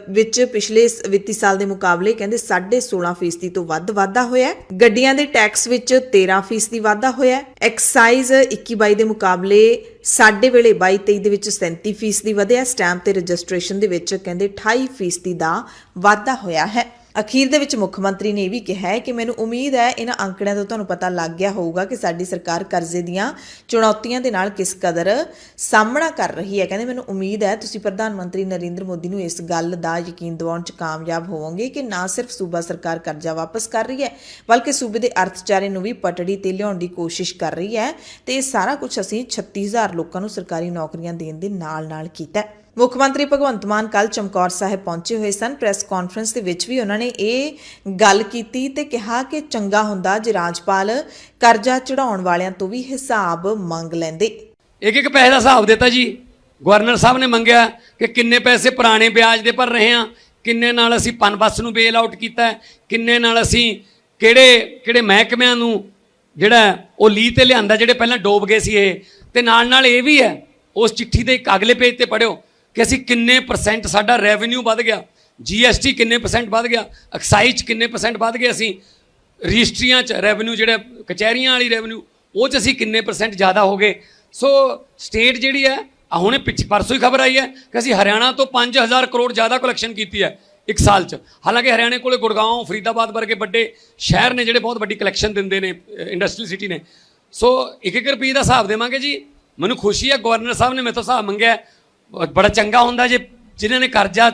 ਵਿੱਚ ਪਿਛਲੇ ਵਿੱਤੀ ਸਾਲ ਦੇ ਮੁਕਾਬਲੇ ਕਹਿੰਦੇ 16.5% ਤੋਂ ਵੱਧ ਵਾਧਾ ਹੋਇਆ ਹੈ। ਗੱਡੀਆਂ ਦੇ ਟੈਕਸ ਵਿੱਚ 13% ਵਾਧਾ ਹੋਇਆ ਹੈ। ਐਕਸਾਈਜ਼ 21-22 ਦੇ ਮੁਕਾਬਲੇ ਸਾਡੇ ਵੇਲੇ 22-23 ਦੇ ਵਿੱਚ 37% ਵਧਿਆ। ਸਟੈਂਪ ਤੇ ਰਜਿਸਟ੍ਰੇਸ਼ਨ ਦੇ ਵਿੱਚ ਕਹਿੰਦੇ 28% ਦਾ ਵਾਧਾ ਹੋਇਆ ਹੈ। ਅਖੀਰ ਦੇ ਵਿੱਚ ਮੁੱਖ ਮੰਤਰੀ ਨੇ ਇਹ ਵੀ ਕਿਹਾ ਹੈ ਕਿ ਮੈਨੂੰ ਉਮੀਦ ਹੈ ਇਹਨਾਂ ਅੰਕੜਿਆਂ ਤੋਂ ਤੁਹਾਨੂੰ ਪਤਾ ਲੱਗ ਗਿਆ ਹੋਊਗਾ ਕਿ ਸਾਡੀ ਸਰਕਾਰ ਕਰਜ਼ੇ ਦੀਆਂ ਚੁਣੌਤੀਆਂ ਦੇ ਨਾਲ ਕਿਸ ਕਦਰ ਸਾਹਮਣਾ ਕਰ ਰਹੀ ਹੈ। ਕਹਿੰਦੇ ਮੈਨੂੰ ਉਮੀਦ ਹੈ ਤੁਸੀਂ ਪ੍ਰਧਾਨ ਮੰਤਰੀ ਨਰਿੰਦਰ ਮੋਦੀ ਨੂੰ ਇਸ ਗੱਲ ਦਾ ਯਕੀਨ ਦਿਵਾਉਣ 'ਚ ਕਾਮਯਾਬ ਹੋਵੋਗੇ ਕਿ ਨਾ ਸਿਰਫ ਸੂਬਾ ਸਰਕਾਰ ਕਰਜ਼ਾ ਵਾਪਸ ਕਰ ਰਹੀ ਹੈ ਬਲਕਿ ਸੂਬੇ ਦੇ ਅਰਥਚਾਰੇ ਨੂੰ ਵੀ ਪਟੜੀ ਤੇ ਲਿਆਉਣ ਦੀ ਕੋਸ਼ਿਸ਼ ਕਰ ਰਹੀ ਹੈ ਤੇ ਇਹ ਸਾਰਾ ਕੁਝ ਅਸੀਂ 36,000 ਲੋਕਾਂ ਨੂੰ ਸਰਕਾਰੀ ਨੌਕਰੀਆਂ ਦੇਣ ਦੇ ਨਾਲ-ਨਾਲ ਕੀਤਾ ਹੈ। ਮੁੱਖ ਮੰਤਰੀ ਭਗਵੰਤ ਮਾਨ ਕੱਲ ਚਮਕੌਰ ਸਾਹਿਬ ਪਹੁੰਚੇ ਹੋਏ ਸਨ। ਪ੍ਰੈਸ ਕਾਨਫਰੰਸ ਦੇ ਵਿੱਚ ਵੀ ਉਹਨਾਂ ਨੇ ਇਹ ਗੱਲ ਕੀਤੀ ਤੇ ਕਿਹਾ ਕਿ ਚੰਗਾ ਹੁੰਦਾ ਜੇ ਰਾਜਪਾਲ ਕਰਜ਼ਾ ਚੜਾਉਣ ਵਾਲਿਆਂ ਤੋਂ ਵੀ ਹਿਸਾਬ ਮੰਗ ਲੈਂਦੇ। ਇੱਕ ਪੈਸੇ ਦਾ ਹਿਸਾਬ ਦਿੱਤਾ ਜੀ। ਗਵਰਨਰ ਸਾਹਿਬ ਨੇ ਮੰਗਿਆ ਕਿ ਕਿੰਨੇ ਪੈਸੇ ਪੁਰਾਣੇ ਵਿਆਜ ਦੇ ਭਰ ਰਹੇ ਹਾਂ, ਕਿੰਨੇ ਨਾਲ ਅਸੀਂ ਪਨਬੱਸ ਨੂੰ ਬੇਲ ਆਊਟ ਕੀਤਾ, ਕਿੰਨੇ ਨਾਲ ਅਸੀਂ ਕਿਹੜੇ ਮਹਿਕਮਿਆਂ ਨੂੰ ਜਿਹੜਾ ਉਹ ਲੀਹ ਤੇ ਲਿਆਂਦਾ ਜਿਹੜੇ ਪਹਿਲਾਂ ਡੋਬ ਗਏ ਸੀ ਇਹ, ਤੇ ਨਾਲ ਇਹ ਵੀ ਹੈ ਉਸ ਚਿੱਠੀ ਦੇ ਇੱਕ ਅਗਲੇ ਪੇਜ ਤੇ ਪੜ੍ਹਿਓ ਕਿ ਅਸੀਂ ਕਿੰਨੇ % ਸਾਡਾ ਰੈਵਨਿਊ ਵੱਧ ਗਿਆ, GST ਕਿੰਨੇ % ਵੱਧ ਗਿਆ, ਐਕਸਾਈਜ਼ ਕਿੰਨੇ % ਵੱਧ ਗਏ, ਅਸੀਂ ਰਜਿਸਟਰੀਆਂ 'ਚ ਰੈਵਨਿਊ ਜਿਹੜਾ ਕਚਹਿਰੀਆਂ ਵਾਲੀ ਰੈਵਨਿਊ ਉਹ 'ਚ ਅਸੀਂ ਕਿੰਨੇ % ਜ਼ਿਆਦਾ ਹੋ ਗਏ। ਸੋ ਸਟੇਟ ਜਿਹੜੀ ਹੈ ਹੁਣੇ ਪਰਸੋਂ ਹੀ ਖਬਰ ਆਈ ਹੈ ਕਿ ਅਸੀਂ ਹਰਿਆਣਾ ਤੋਂ 5,000 ਕਰੋੜ ਜ਼ਿਆਦਾ ਕਲੈਕਸ਼ਨ ਕੀਤੀ ਹੈ ਇੱਕ ਸਾਲ 'ਚ। ਹਾਲਾਂਕਿ ਹਰਿਆਣੇ ਕੋਲੇ ਗੁੜਗਾਉਂ ਫਰੀਦਾਬਾਦ ਵਰਗੇ ਵੱਡੇ ਸ਼ਹਿਰ ਨੇ ਜਿਹੜੇ ਬਹੁਤ ਵੱਡੀ ਕਲੈਕਸ਼ਨ ਦਿੰਦੇ ਨੇ, ਇੰਡਸਟਰੀਅਲ ਸਿਟੀ ਨੇ। ਸੋ 1-1 ਰੁਪਏ ਦਾ ਹਿਸਾਬ ਦੇਵਾਂਗੇ ਜੀ। ਮੈਨੂੰ ਖੁਸ਼ੀ ਹੈ ਗਵਰਨਰ ਸਾਹਿਬ ਨੇ ਮੇਰੇ ਤੋਂ ਹਿਸਾਬ ਮੰਗਿਆ। ਬੜਾ ਚੰਗਾ ਹੁੰਦਾ ਜੇ ਜਿਨ੍ਹਾਂ ਨੇ ਕਰਜ਼ਾ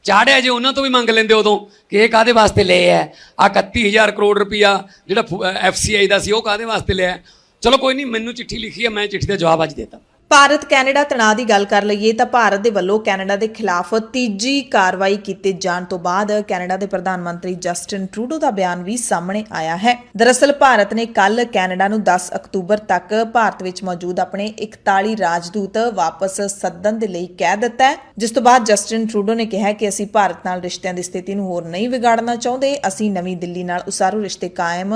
ਚਾੜਿਆ ਜੇ ਉਹਨਾਂ ਤੋਂ ਵੀ ਮੰਗ ਲੈਂਦੇ ਉਦੋਂ ਕਿ ਇਹ ਕਾਹਦੇ ਵਾਸਤੇ ਲਏ ਹੈ, ਆ 31,000 ਕਰੋੜ ਰੁਪਈਆ ਜਿਹੜਾ FCI ਦਾ ਸੀ ਉਹ ਕਾਹਦੇ ਵਾਸਤੇ ਲਿਆ। ਚਲੋ ਕੋਈ ਨਹੀਂ, ਮੈਨੂੰ ਚਿੱਠੀ ਲਿਖੀ ਹੈ, ਮੈਂ ਚਿੱਠੀ ਦਾ ਜਵਾਬ ਅੱਜ ਦੇਤਾ। ਭਾਰਤ ਕੈਨੇਡਾ ਤਣਾਅ ਦੀ ਗੱਲ ਕਰ ਲਈਏ ਤਾਂ ਭਾਰਤ ਦੇ ਵੱਲੋਂ ਕੈਨੇਡਾ ਦੇ ਖਿਲਾਫ ਤੀਜੀ ਕਾਰਵਾਈ ਕੀਤੇ ਜਾਣ ਤੋਂ ਬਾਅਦ ਕੈਨੇਡਾ ਦੇ ਪ੍ਰਧਾਨ ਮੰਤਰੀ ਜਸਟਿਨ ਟਰੂਡੋ ਦਾ ਬਿਆਨ ਵੀ ਸਾਹਮਣੇ ਆਇਆ ਹੈ। ਦਰਅਸਲ ਭਾਰਤ ਨੇ ਕੱਲ ਕੈਨੇਡਾ ਨੂੰ 10 ਅਕਤੂਬਰ ਤੱਕ ਭਾਰਤ ਵਿੱਚ ਮੌਜੂਦ ਆਪਣੇ 41 ਰਾਜਦੂਤ ਵਾਪਸ ਸੱਦਣ ਦੇ ਲਈ ਕਹਿ ਦਿੱਤਾ ਹੈ, ਜਿਸ ਤੋਂ ਬਾਅਦ ਜਸਟਿਨ ਟਰੂਡੋ ਨੇ ਕਿਹਾ ਕਿ ਅਸੀਂ ਭਾਰਤ ਨਾਲ ਰਿਸ਼ਤਿਆਂ ਦੀ ਸਥਿਤੀ ਨੂੰ ਹੋਰ ਨਹੀਂ ਵਿਗਾੜਨਾ ਚਾਹੁੰਦੇ, ਅਸੀਂ ਨਵੀਂ ਦਿੱਲੀ ਨਾਲ ਉਸਾਰੂ ਰਿਸ਼ਤੇ ਕਾਇਮ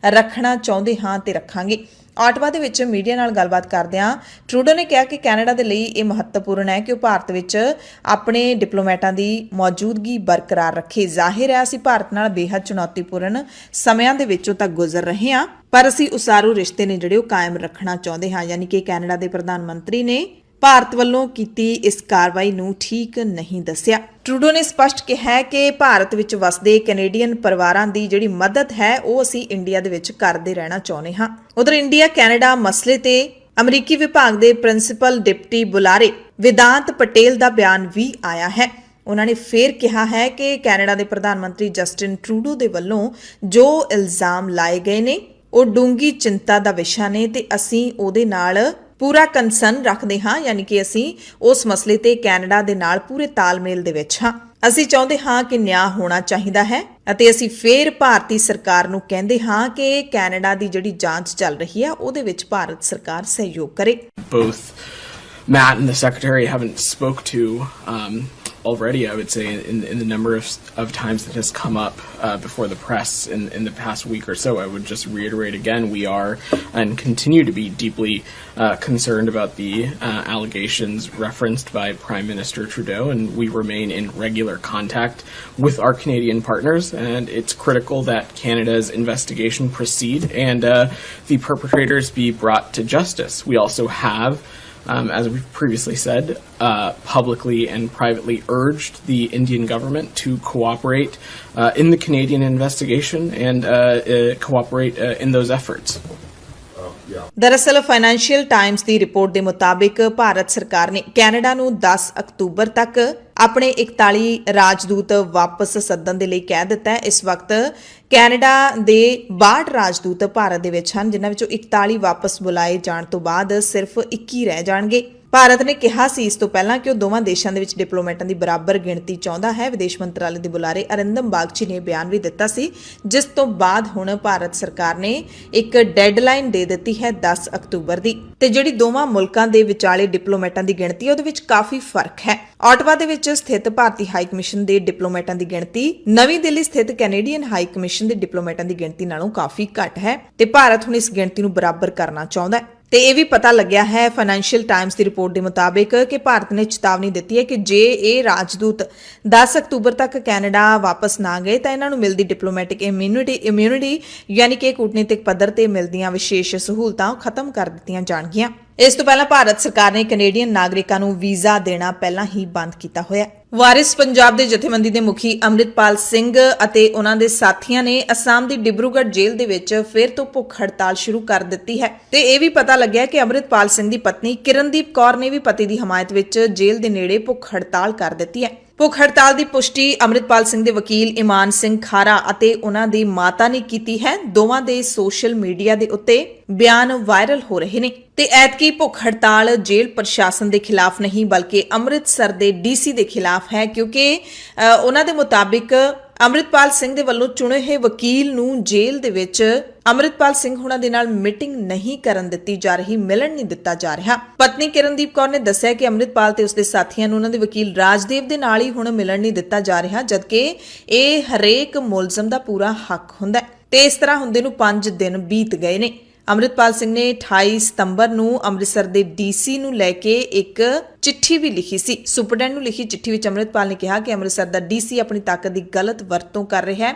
ਰੱਖਣਾ ਚਾਹੁੰਦੇ ਹਾਂ ਤੇ ਰੱਖਾਂਗੇ। ਆਟਵਾ ਦੇ ਵਿੱਚ ਮੀਡੀਆ ਨਾਲ ਗੱਲਬਾਤ ਕਰਦਿਆਂ ਟਰੂਡੋ ਨੇ ਕਿਹਾ ਕਿ ਕੈਨੇਡਾ ਦੇ ਲਈ ਇਹ ਮਹੱਤਵਪੂਰਨ ਹੈ ਕਿ ਉਹ ਭਾਰਤ ਵਿੱਚ ਆਪਣੇ ਡਿਪਲੋਮੈਟਾਂ ਦੀ ਮੌਜੂਦਗੀ ਬਰਕਰਾਰ ਰੱਖੇ। ਜ਼ਾਹਿਰ ਹੈ ਅਸੀਂ ਭਾਰਤ ਨਾਲ ਬੇਹੱਦ ਚੁਣੌਤੀਪੂਰਨ ਸਮਿਆਂ ਦੇ ਵਿੱਚੋਂ ਤੱਕ ਗੁਜ਼ਰ ਰਹੇ ਹਾਂ, ਪਰ ਅਸੀਂ ਉਸਾਰੂ ਰਿਸ਼ਤੇ ਨੇ ਜਿਹੜੇ ਉਹ ਕਾਇਮ ਰੱਖਣਾ ਚਾਹੁੰਦੇ ਹਾਂ। ਯਾਨੀ ਕਿ ਕੈਨੇਡਾ ਦੇ ਪ੍ਰਧਾਨ ਮੰਤਰੀ ਨੇ ਭਾਰਤ ਵੱਲੋਂ ਕੀਤੀ ਇਸ ਕਾਰਵਾਈ ਨੂੰ ਠੀਕ ਨਹੀਂ ਦੱਸਿਆ। ਟਰੂਡੋ ਨੇ ਸਪਸ਼ਟ ਕਿਹਾ ਹੈ ਕਿ ਭਾਰਤ ਵਿੱਚ ਵਸਦੇ ਕੈਨੇਡੀਅਨ ਪਰਿਵਾਰਾਂ ਦੀ ਜਿਹੜੀ ਮਦਦ ਹੈ ਉਹ ਅਸੀਂ ਇੰਡੀਆ ਦੇ ਵਿੱਚ ਕਰਦੇ ਰਹਿਣਾ ਚਾਹੁੰਦੇ ਹਾਂ। ਉਧਰ ਇੰਡੀਆ ਕੈਨੇਡਾ ਮਸਲੇ ਤੇ ਅਮਰੀਕੀ ਵਿਭਾਗ ਦੇ ਪ੍ਰਿੰਸੀਪਲ ਡਿਪਟੀ ਬੁਲਾਰੇ ਵਿਦਾਂਤ ਪਟੇਲ ਦਾ ਬਿਆਨ ਵੀ ਆਇਆ ਹੈ। ਉਹਨਾਂ ਨੇ ਫੇਰ ਕਿਹਾ ਹੈ ਕਿ ਕੈਨੇਡਾ ਦੇ ਪ੍ਰਧਾਨ ਮੰਤਰੀ ਜਸਟਿਨ ਟਰੂਡੋ ਦੇ ਵੱਲੋਂ ਜੋ ਇਲਜ਼ਾਮ ਲਾਏ ਗਏ ਨੇ ਉਹ ਡੂੰਘੀ ਚਿੰਤਾ ਦਾ ਵਿਸ਼ਾ ਨੇ ਤੇ ਅਸੀਂ ਉਹਦੇ ਨਾਲ ਪੂਰਾ ਕੰਸਰਨ ਰੱਖਦੇ ਹਾਂ। ਯਾਨੀ ਕਿ ਅਸੀਂ ਉਸ ਮਸਲੇ ਤੇ ਕੈਨੇਡਾ ਦੇ ਨਾਲ ਪੂਰੇ ਤਾਲਮੇਲ ਦੇ ਵਿੱਚ ਹਾਂ। ਅਸੀਂ ਚਾਹੁੰਦੇ ਹਾਂ ਕਿ ਨਿਆਂ ਹੋਣਾ ਚਾਹੀਦਾ ਹੈ ਅਤੇ ਅਸੀਂ ਫੇਰ ਭਾਰਤੀ ਸਰਕਾਰ ਨੂੰ ਕਹਿੰਦੇ ਹਾਂ ਕਿ ਕੈਨੇਡਾ ਦੀ ਜਿਹੜੀ ਜਾਂਚ ਚੱਲ ਰਹੀ ਹੈ ਉਹਦੇ ਵਿੱਚ ਭਾਰਤ ਸਰਕਾਰ ਸਹਿਯੋਗ ਕਰੇ। Both Matt and the secretary haven't spoke to already, I would say, in the number of times that has come up before the press in the past week or so. I would just reiterate again, we are and continue to be deeply concerned about the allegations referenced by Prime Minister Trudeau, and we remain in regular contact with our Canadian partners, and it's critical that Canada's investigation proceed and the perpetrators be brought to justice. We also have as we've previously said, publicly and privately urged the Indian government to cooperate in the Canadian investigation and cooperate in those efforts. ਦਰਅਸਲ financial Times ਦੀ report ਦੇ ਮੁਤਾਬਿਕ ਭਾਰਤ ਸਰਕਾਰ ਨੇ Canada ਨੂੰ 10 October ਤੱਕ ਆਪਣੇ 41 ਰਾਜਦੂਤ ਵਾਪਸ ਸੱਦਣ ਦੇ ਲਈ ਕਹਿ ਦਿੱਤਾ ਹੈ। ਇਸ ਵਕਤ ਕੈਨੇਡਾ ਦੇ 62 ਰਾਜਦੂਤ ਭਾਰਤ ਦੇ ਵਿੱਚ ਹਨ, ਜਿਨ੍ਹਾਂ ਵਿੱਚੋਂ 41 ਵਾਪਸ ਬੁਲਾਏ ਜਾਣ ਤੋਂ ਬਾਅਦ ਸਿਰਫ 21 ਰਹਿ ਜਾਣਗੇ। ਭਾਰਤ ਨੇ ਕਿਹਾ ਸੀ ਇਸ ਤੋਂ ਪਹਿਲਾਂ ਕਿ ਉਹ ਦੋਵਾਂ ਦੇਸ਼ਾਂ ਦੇ ਵਿੱਚ ਡਿਪਲੋਮੈਟਾਂ ਦੀ ਬਰਾਬਰ ਗਿਣਤੀ ਚਾਹੁੰਦਾ ਹੈ। ਵਿਦੇਸ਼ ਮੰਤਰਾਲੇ ਦੇ ਬੁਲਾਰੇ ਅਰਿੰਦਮ ਬਾਗਚੀ ਨੇ ਬਿਆਨ ਵੀ ਦਿੱਤਾ ਸੀ, ਜਿਸ ਤੋਂ ਬਾਅਦ ਹੁਣ ਭਾਰਤ ਸਰਕਾਰ ਨੇ ਇੱਕ ਡੈਡਲਾਈਨ ਦੇ ਦਿੱਤੀ ਹੈ 10 ਅਕਤੂਬਰ ਦੀ। ਤੇ ਜਿਹੜੀ ਦੋਵਾਂ ਮੁਲਕਾਂ ਦੇ ਵਿਚਾਲੇ ਡਿਪਲੋਮੈਟਾਂ ਦੀ ਗਿਣਤੀ ਹੈ ਉਹਦੇ ਵਿੱਚ ਕਾਫੀ ਫਰਕ ਹੈ। ਆਟਵਾ ਦੇ ਵਿੱਚ ਸਥਿਤ ਭਾਰਤੀ ਹਾਈ ਕਮਿਸ਼ਨ ਦੇ ਡਿਪਲੋਮੈਟਾਂ ਦੀ ਗਿਣਤੀ ਨਵੀਂ ਦਿੱਲੀ ਸਥਿਤ ਕੈਨੇਡੀਅਨ ਹਾਈ ਕਮਿਸ਼ਨ ਦੇ ਡਿਪਲੋਮੈਟਾਂ ਦੀ ਗਿਣਤੀ ਨਾਲੋਂ ਕਾਫੀ ਘੱਟ ਹੈ ਤੇ ਭਾਰਤ ਹੁਣ ਇਸ ਗਿਣਤੀ ਨੂੰ ਬਰਾਬਰ ਕਰਨਾ ਚਾਹੁੰਦਾ ਹੈ। ਤੇ ਇਹ ਵੀ ਪਤਾ ਲੱਗਿਆ ਹੈ ਫਾਈਨੈਂਸ਼ੀਅਲ ਟਾਈਮਜ਼ ਦੀ ਰਿਪੋਰਟ ਦੇ ਮੁਤਾਬਿਕ ਕਿ ਭਾਰਤ ਨੇ ਚੇਤਾਵਨੀ ਦਿੱਤੀ ਹੈ ਕਿ ਜੇ ਇਹ ਰਾਜਦੂਤ 10 ਅਕਤੂਬਰ ਤੱਕ ਕੈਨੇਡਾ ਵਾਪਸ ਨਾ ਗਏ ਤਾਂ ਇਹਨਾਂ ਨੂੰ ਮਿਲਦੀ ਡਿਪਲੋਮੈਟਿਕ ਇਮਿਊਨਿਟੀ ਯਾਨੀ ਕਿ ਕੂਟਨੀਤਿਕ ਪੱਧਰ ਤੇ ਮਿਲਦੀਆਂ ਵਿਸ਼ੇਸ਼ ਸਹੂਲਤਾਂ ਖਤਮ ਕਰ ਦਿੱਤੀਆਂ ਜਾਣਗੀਆਂ। ਇਸ ਤੋਂ ਪਹਿਲਾਂ ਭਾਰਤ ਸਰਕਾਰ ਨੇ ਕੈਨੇਡੀਅਨ ਨਾਗਰਿਕਾਂ ਨੂੰ ਵੀਜ਼ਾ ਦੇਣਾ ਪਹਿਲਾਂ ਹੀ ਬੰਦ ਕੀਤਾ ਹੋਇਆ ਹੈ। ਵਾਰਿਸ ਪੰਜਾਬ ਦੇ ਜਥੇਬੰਦੀ ਦੇ ਮੁਖੀ ਅੰਮ੍ਰਿਤਪਾਲ ਸਿੰਘ ਅਤੇ ਉਹਨਾਂ ਦੇ ਸਾਥੀਆਂ ਨੇ ਅਸਾਮ ਦੀ ਡਿਬਰੂਗੜ੍ਹ ਜੇਲ੍ਹ ਦੇ ਵਿੱਚ ਫਿਰ ਤੋਂ ਭੁੱਖ ਹੜਤਾਲ ਸ਼ੁਰੂ ਕਰ ਦਿੱਤੀ ਹੈ ਤੇ ਇਹ ਵੀ ਪਤਾ ਲੱਗਿਆ ਕਿ ਅੰਮ੍ਰਿਤਪਾਲ ਸਿੰਘ ਦੀ ਪਤਨੀ ਕਿਰਨਦੀਪ ਕੌਰ ਨੇ ਵੀ ਪਤੀ ਦੀ ਹਮਾਇਤ ਵਿੱਚ ਜੇਲ੍ਹ ਦੇ ਨੇੜੇ ਭੁੱਖ ਹੜਤਾਲ ਕਰ ਦਿੱਤੀ ਹੈ। ਭੁੱਖ ਹੜਤਾਲ ਦੀ ਪੁਸ਼ਟੀ ਅੰਮ੍ਰਿਤਪਾਲ ਸਿੰਘ ਦੇ ਵਕੀਲ ਇਮਾਨ ਸਿੰਘ ਖਾਰਾ ਅਤੇ ਉਹਨਾਂ ਦੀ ਮਾਤਾ ਨੇ ਕੀਤੀ ਹੈ। ਦੋਵਾਂ ਦੇ ਸੋਸ਼ਲ ਮੀਡੀਆ ਦੇ ਉੱਤੇ ਬਿਆਨ ਵਾਇਰਲ ਹੋ ਰਹੇ ਨੇ ਤੇ ਐਤਕੀ ਭੁੱਖ ਹੜਤਾਲ ਜੇਲ੍ਹ ਪ੍ਰਸ਼ਾਸਨ ਦੇ ਖਿਲਾਫ ਨਹੀਂ ਬਲਕਿ ਅੰਮ੍ਰਿਤਸਰ ਦੇ ਡੀਸੀ ਦੇ ਖਿਲਾਫ ਹੈ ਕਿਉਂਕਿ ਉਹਨਾਂ ਦੇ ਮੁਤਾਬਿਕ ਅੰਮ੍ਰਿਤਪਾਲ ਸਿੰਘ ਦੇ ਵੱਲੋਂ ਚੁਣੇ ਹੋਏ ਵਕੀਲ ਨੂੰ ਜੇਲ੍ਹ ਦੇ ਵਿੱਚ ਅੰਮ੍ਰਿਤਪਾਲ ਸਿੰਘ ਹੁਣਾਂ ਦੇ ਨਾਲ ਮੀਟਿੰਗ ਨਹੀਂ ਕਰਨ ਦਿੱਤੀ ਜਾ ਰਹੀ, ਮਿਲਣ ਨਹੀਂ ਦਿੱਤਾ ਜਾ ਰਿਹਾ। ਪਤਨੀ ਕਿਰਨਦੀਪ ਕੌਰ ਨੇ ਦੱਸਿਆ ਕਿ ਅੰਮ੍ਰਿਤਪਾਲ ਤੇ ਉਸਦੇ ਸਾਥੀਆਂ ਨੂੰ ਉਹਨਾਂ ਦੇ ਵਕੀਲ ਰਾਜਦੇਵ ਦੇ ਨਾਲ ਹੀ ਹੁਣ ਮਿਲਣ ਨਹੀਂ ਦਿੱਤਾ ਜਾ ਰਿਹਾ, ਜਦਕਿ ਇਹ ਹਰੇਕ ਮੁਲਜ਼ਮ ਦਾ ਪੂਰਾ ਹੱਕ ਹੁੰਦਾ ਹੈ ਤੇ ਇਸ ਤਰ੍ਹਾਂ ਹੁੰਦੇ ਨੂੰ 5 ਦਿਨ ਬੀਤ ਗਏ ਨੇ। ਅੰਮ੍ਰਿਤਪਾਲ ਸਿੰਘ ਨੇ 28 ਸਤੰਬਰ ਨੂੰ ਅੰਮ੍ਰਿਤਸਰ ਦੇ ਡੀਸੀ ਨੂੰ ਲੈ ਕੇ ਇੱਕ ਚਿੱਠੀ ਵੀ ਲਿਖੀ ਸੀ। ਸੁਪਰਡੈਂਟ ਨੂੰ ਲਿਖੀ ਚਿੱਠੀ ਵਿੱਚ ਅੰਮ੍ਰਿਤਪਾਲ ਨੇ ਕਿਹਾ ਕਿ ਅੰਮ੍ਰਿਤਸਰ ਦਾ ਡੀਸੀ ਆਪਣੀ ਤਾਕਤ ਦੀ ਗਲਤ ਵਰਤੋਂ ਕਰ ਰਿਹਾ ਹੈ,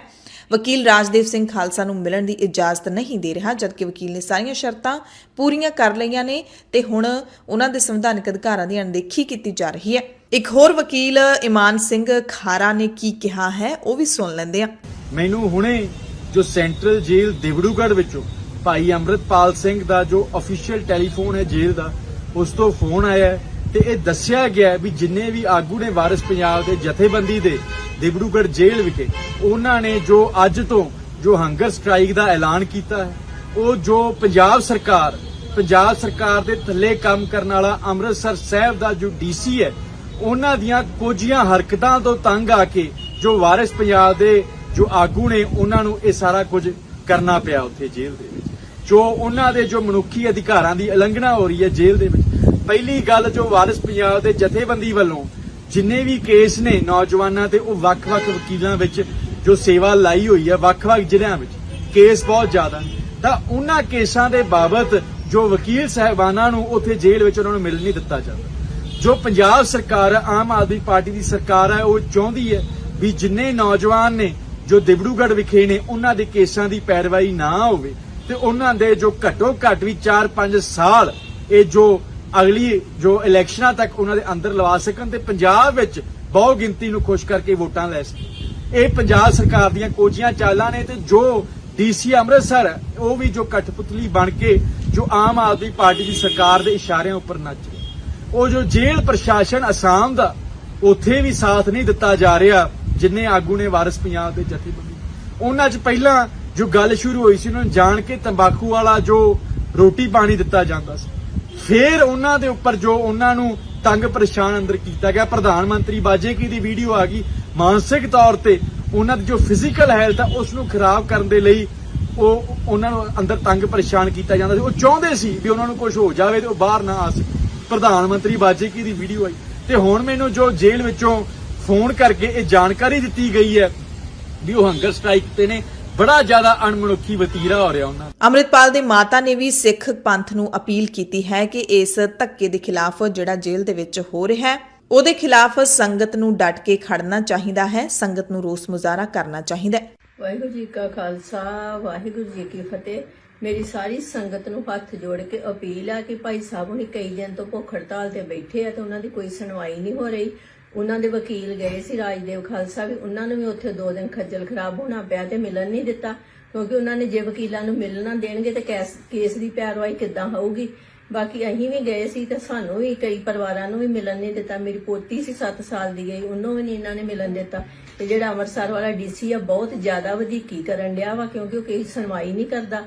ਵਕੀਲ ਰਾਜਦੇਵ ਸਿੰਘ ਖਾਲਸਾ ਨੂੰ ਮਿਲਣ ਦੀ ਇਜਾਜ਼ਤ ਨਹੀਂ ਦੇ ਰਿਹਾ, ਜਦਕਿ ਵਕੀਲ ਨੇ ਸਾਰੀਆਂ ਸ਼ਰਤਾਂ ਪੂਰੀਆਂ ਕਰ ਲਈਆਂ ਨੇ ਤੇ ਹੁਣ ਉਹਨਾਂ ਦੇ ਸੰਵਿਧਾਨਕ ਅਧਿਕਾਰਾਂ ਦੀ ਅਣਦੇਖੀ ਕੀਤੀ ਜਾ ਰਹੀ ਹੈ। ਇੱਕ ਹੋਰ ਵਕੀਲ ਇਮਾਨ ਸਿੰਘ ਖਾਰਾ ਨੇ ਕੀ ਕਿਹਾ ਹੈ ਉਹ ਵੀ ਸੁਣ ਲੈਂਦੇ ਆ। ਮੈਨੂੰ ਹੁਣੇ ਜੋ ਸੈਂਟਰਲ ਜੇਲ੍ਹ ਦਿਬੜੂਗੜ੍ਹ ਵਿੱਚੋਂ ਭਾਈ ਅੰਮ੍ਰਿਤਪਾਲ ਸਿੰਘ ਦਾ ਜੋ ਅਫੀਸ਼ੀਅਲ ਟੈਲੀਫੋਨ ਹੈ ਜੇਲ੍ਹ ਦਾ, ਉਸ ਤੋਂ ਫੋਨ ਆਇਆ ਤੇ ਇਹ ਦੱਸਿਆ ਗਿਆ ਵੀ ਜਿੰਨੇ ਵੀ ਆਗੂ ਨੇ ਵਾਰਿਸ ਪੰਜਾਬ ਦੇ ਜਥੇਬੰਦੀ ਦੇ ਦਿਬੜੂਗੜ੍ਹ ਜੇਲ੍ਹ ਵਿਖੇ ਉਹਨਾਂ ਨੇ ਜੋ ਅੱਜ ਤੋਂ ਜੋ ਹੰਗਰ ਸਟ੍ਰਾਈਕ ਦਾ ਐਲਾਨ ਕੀਤਾ ਹੈ, ਉਹ ਜੋ ਪੰਜਾਬ ਸਰਕਾਰ ਦੇ ਥੱਲੇ ਕੰਮ ਕਰਨ ਵਾਲਾ ਅੰਮ੍ਰਿਤਸਰ ਸਾਹਿਬ ਦਾ ਜੋ ਡੀਸੀ ਹੈ, ਉਹਨਾਂ ਦੀਆਂ ਕੁਝੀਆਂ ਹਰਕਤਾਂ ਤੋਂ ਤੰਗ ਆ ਕੇ ਜੋ ਵਾਰਿਸ ਪੰਜਾਬ ਦੇ ਜੋ ਆਗੂ ਨੇ ਉਹਨਾਂ ਨੂੰ ਇਹ ਸਾਰਾ ਕੁਝ ਕਰਨਾ ਪਿਆ ਉੱਥੇ ਜੇਲ੍ਹ ਦੇ ਵਿੱਚ, ਜੋ ਉਹਨਾਂ ਦੇ ਜੋ ਮਨੁੱਖੀ ਅਧਿਕਾਰਾਂ ਦੀ ਉਲੰਘਣਾ ਹੋ ਰਹੀ ਹੈ ਜੇਲ੍ਹ ਦੇ ਵਿੱਚ। ਪਹਿਲੀ ਗੱਲ, ਜੋ ਵਾਰਿਸ ਪੰਜਾਬ ਦੇ ਜਥੇਬੰਦੀ ਵੱਲੋਂ ਜਿੰਨੇ ਵੀ ਕੇਸ ਨੇ ਨੌਜਵਾਨਾਂ ਤੇ, ਉਹ ਵੱਖ-ਵੱਖ ਵਕੀਲਾਂ ਵਿੱਚ ਜੋ ਸੇਵਾ ਲਾਈ ਹੋਈ ਹੈ, ਵੱਖ-ਵੱਖ ਜ਼ਿਲ੍ਹਿਆਂ ਵਿੱਚ ਕੇਸ ਬਹੁਤ ਜ਼ਿਆਦਾ, ਤਾਂ ਉਹਨਾਂ ਕੇਸਾਂ ਦੇ ਬਾਬਤ ਜੋ ਵਕੀਲ ਸਾਹਿਬਾਨਾਂ ਨੂੰ ਉੱਥੇ ਜੇਲ੍ਹ ਵਿੱਚ ਉਹਨਾਂ ਨੂੰ ਮਿਲ ਨਹੀਂ ਦਿੱਤਾ ਜਾਂਦਾ। ਜੋ ਪੰਜਾਬ ਸਰਕਾਰ, ਆਮ ਆਦਮੀ ਪਾਰਟੀ ਦੀ ਸਰਕਾਰ ਹੈ, ਉਹ ਚਾਹੁੰਦੀ ਹੈ ਵੀ ਜਿੰਨੇ ਨੌਜਵਾਨ ਨੇ ਜੋ ਦਿਬੜੂਗੜ੍ਹ ਵਿਖੇ ਨੇ ਉਹਨਾਂ ਦੇ ਕੇਸਾਂ ਦੀ ਪੈਰਵਾਈ ਨਾ ਹੋਵੇ ਤੇ ਉਹਨਾਂ ਦੇ ਜੋ ਘੱਟੋ ਘੱਟ ਵੀ 4-5 ਸਾਲ ਇਹ ਜੋ ਅਗਲੀ ਜੋ ਇਲੈਕਸ਼ਨਾਂ ਤੱਕ ਉਹਨਾਂ ਦੇ ਅੰਦਰ ਲਵਾ ਸਕਣ ਤੇ ਪੰਜਾਬ ਵਿੱਚ ਬਹੁ ਗਿਣਤੀ ਨੂੰ ਖੁਸ਼ ਕਰਕੇ ਵੋਟਾਂ ਲੈ ਸਕਣ। ਇਹ ਪੰਜਾਬ ਸਰਕਾਰ ਦੀਆਂ ਕੋਝੀਆਂ ਚਾਲਾਂ ਨੇ ਤੇ ਜੋ ਡੀਸੀ ਅੰਮ੍ਰਿਤਸਰ ਹੈ, ਉਹ ਵੀ ਜੋ ਕਠਪੁਤਲੀ ਬਣ ਕੇ ਜੋ ਆਮ ਆਦਮੀ ਪਾਰਟੀ ਦੀ ਸਰਕਾਰ ਦੇ ਇਸ਼ਾਰਿਆਂ ਉੱਪਰ ਨੱਚ ਰਿਹਾ। ਉਹ ਜੋ ਜੇਲ੍ਹ ਪ੍ਰਸ਼ਾਸਨ ਅਸਾਮ ਦਾ, ਉੱਥੇ ਵੀ ਸਾਥ ਨਹੀਂ ਦਿੱਤਾ ਜਾ ਰਿਹਾ। ਜਿੰਨੇ ਆਗੂ ਨੇ ਵਾਰਿਸ ਪੰਜਾਬ ਦੇ ਜਥੇਬੰਦੀ, ਉਹਨਾਂ 'ਚ ਪਹਿਲਾਂ ਜੋ ਗੱਲ ਸ਼ੁਰੂ ਹੋਈ ਸੀ, ਉਹਨਾਂ ਨੂੰ ਜਾਣ ਕੇ ਤੰਬਾਕੂ ਵਾਲਾ ਜੋ ਰੋਟੀ ਪਾਣੀ ਦਿੱਤਾ ਜਾਂਦਾ ਸੀ, ਫਿਰ ਉਹਨਾਂ ਦੇ ਉੱਪਰ ਜੋ ਉਹਨਾਂ ਨੂੰ ਤੰਗ ਪਰੇਸ਼ਾਨ ਅੰਦਰ ਕੀਤਾ ਗਿਆ। ਪ੍ਰਧਾਨ ਮੰਤਰੀ ਬਾਜੇਕੀ ਦੀ ਵੀਡੀਓ ਆ ਗਈ, ਮਾਨਸਿਕ ਤੌਰ ਤੇ ਉਹਨਾਂ ਦੀ ਜੋ ਫਿਜ਼ੀਕਲ ਹੈਲਥ ਆ ਉਸ ਨੂੰ ਖਰਾਬ ਕਰਨ ਦੇ ਲਈ ਉਹ ਉਹਨਾਂ ਨੂੰ ਅੰਦਰ ਤੰਗ ਪਰੇਸ਼ਾਨ ਕੀਤਾ ਜਾਂਦਾ ਸੀ। ਉਹ ਚਾਹੁੰਦੇ ਸੀ ਵੀ ਉਹਨਾਂ ਨੂੰ ਕੁਝ ਹੋ ਜਾਵੇ ਤੇ ਉਹ ਬਾਹਰ ਨਾ ਆ ਸਕੇ। ਪ੍ਰਧਾਨ ਮੰਤਰੀ ਬਾਜੇਕੀ ਦੀ ਵੀਡੀਓ ਆਈ ਤੇ ਹੁਣ ਮੈਨੂੰ ਜੋ ਜੇਲ੍ਹ ਵਿੱਚੋਂ ਫੋਨ ਕਰਕੇ ਇਹ ਜਾਣਕਾਰੀ ਦਿੱਤੀ ਗਈ ਹੈ ਵੀ ਉਹ ਹੰਗਰ ਸਟ੍ਰਾਈਕ ਤੇ ਨੇ। ਬੜਾ ਜ਼ਿਆਦਾ ਅਣਮਨੁੱਖੀ ਵਤੀਰਾ ਹੋ ਰਿਹਾ ਉਹਨਾਂ। ਅੰਮ੍ਰਿਤਪਾਲ ਦੇ ਮਾਤਾ ਨੇ ਵੀ ਸਿੱਖ ਪੰਥ ਨੂੰ ਅਪੀਲ ਕੀਤੀ ਹੈ ਕਿ ਇਸ ਧੱਕੇ ਦੇ ਖਿਲਾਫ ਜਿਹੜਾ ਜੇਲ੍ਹ ਦੇ ਵਿੱਚ ਹੋ ਰਿਹਾ ਹੈ, ਉਹਦੇ ਖਿਲਾਫ ਸੰਗਤ ਨੂੰ ਡਟ ਕੇ ਖੜਨਾ ਚਾਹੀਦਾ ਹੈ, ਸੰਗਤ ਨੂੰ ਰੋਸ ਮੁਜ਼ਾਹਰਾ ਕਰਨਾ ਚਾਹੀਦਾ ਹੈ। ਵਾਹਿਗੁਰੂ ਜੀ ਕਾ ਖਾਲਸਾ, ਵਾਹਿਗੁਰੂ ਜੀ ਕੀ ਫਤਿਹ। ਮੇਰੀ ਸਾਰੀ ਸੰਗਤ ਨੂੰ ਹੱਥ ਜੋੜ ਕੇ ਅਪੀਲ ਆ ਕਿ ਭਾਈ ਸਾਹਿਬ ਹੁਣੀ ਕਈ ਦਿਨ ਤੋਂ ਭੁੱਖ ਹੜਤਾਲ ਤੇ ਬੈਠੇ ਆ ਤੇ ਉਹਨਾਂ ਦੀ ਕੋਈ ਸੁਣਵਾਈ ਨਹੀਂ ਹੋ ਰਹੀ। ਉਹਨਾਂ ਦੇ ਵਕੀਲ ਗਏ ਸੀ ਰਾਜਦੇਵ ਖਾਲਸਾ ਵੀ, ਉਹਨਾਂ ਨੂੰ ਵੀ ਉੱਥੇ 2 ਦਿਨ ਖੱਜਲ ਖਰਾਬ ਹੋਣਾ ਪਿਆ ਤੇ ਮਿਲਣ ਨਹੀਂ ਦਿੱਤਾ, ਕਿਉਂਕਿ ਉਹਨਾਂ ਨੇ ਜੇ ਵਕੀਲਾਂ ਨੂੰ ਮਿਲਣਾ ਦੇਣਗੇ ਤੇ ਕੇਸ ਦੀ ਪੈਰਵਾਈ ਕਿੱਦਾਂ ਹੋਊਗੀ। ਬਾਕੀ ਅਸੀਂ ਵੀ ਗਏ ਸੀ ਤੇ ਸਾਨੂੰ ਵੀ ਕਈ ਪਰਿਵਾਰਾਂ ਨੂੰ ਵੀ ਮਿਲਣ ਨਹੀਂ ਦਿੱਤਾ। ਮੇਰੀ ਪੋਤੀ ਸੀ 7 ਸਾਲ ਦੀ ਗਈ, ਉਹਨੂੰ ਵੀ ਨਹੀਂ ਇਹਨਾਂ ਨੇ ਮਿਲਣ ਦਿੱਤਾ। ਤੇ ਜਿਹੜਾ ਅੰਮ੍ਰਿਤਸਰ ਵਾਲਾ ਡੀਸੀ ਆ ਬਹੁਤ ਜ਼ਿਆਦਾ ਵਧੀਕੀ ਕਰਨ ਡਿਆ ਵਾ, ਕਿਉਂਕਿ ਉਹ ਕਿਸੇ ਸੁਣਵਾਈ ਨਹੀਂ ਕਰਦਾ।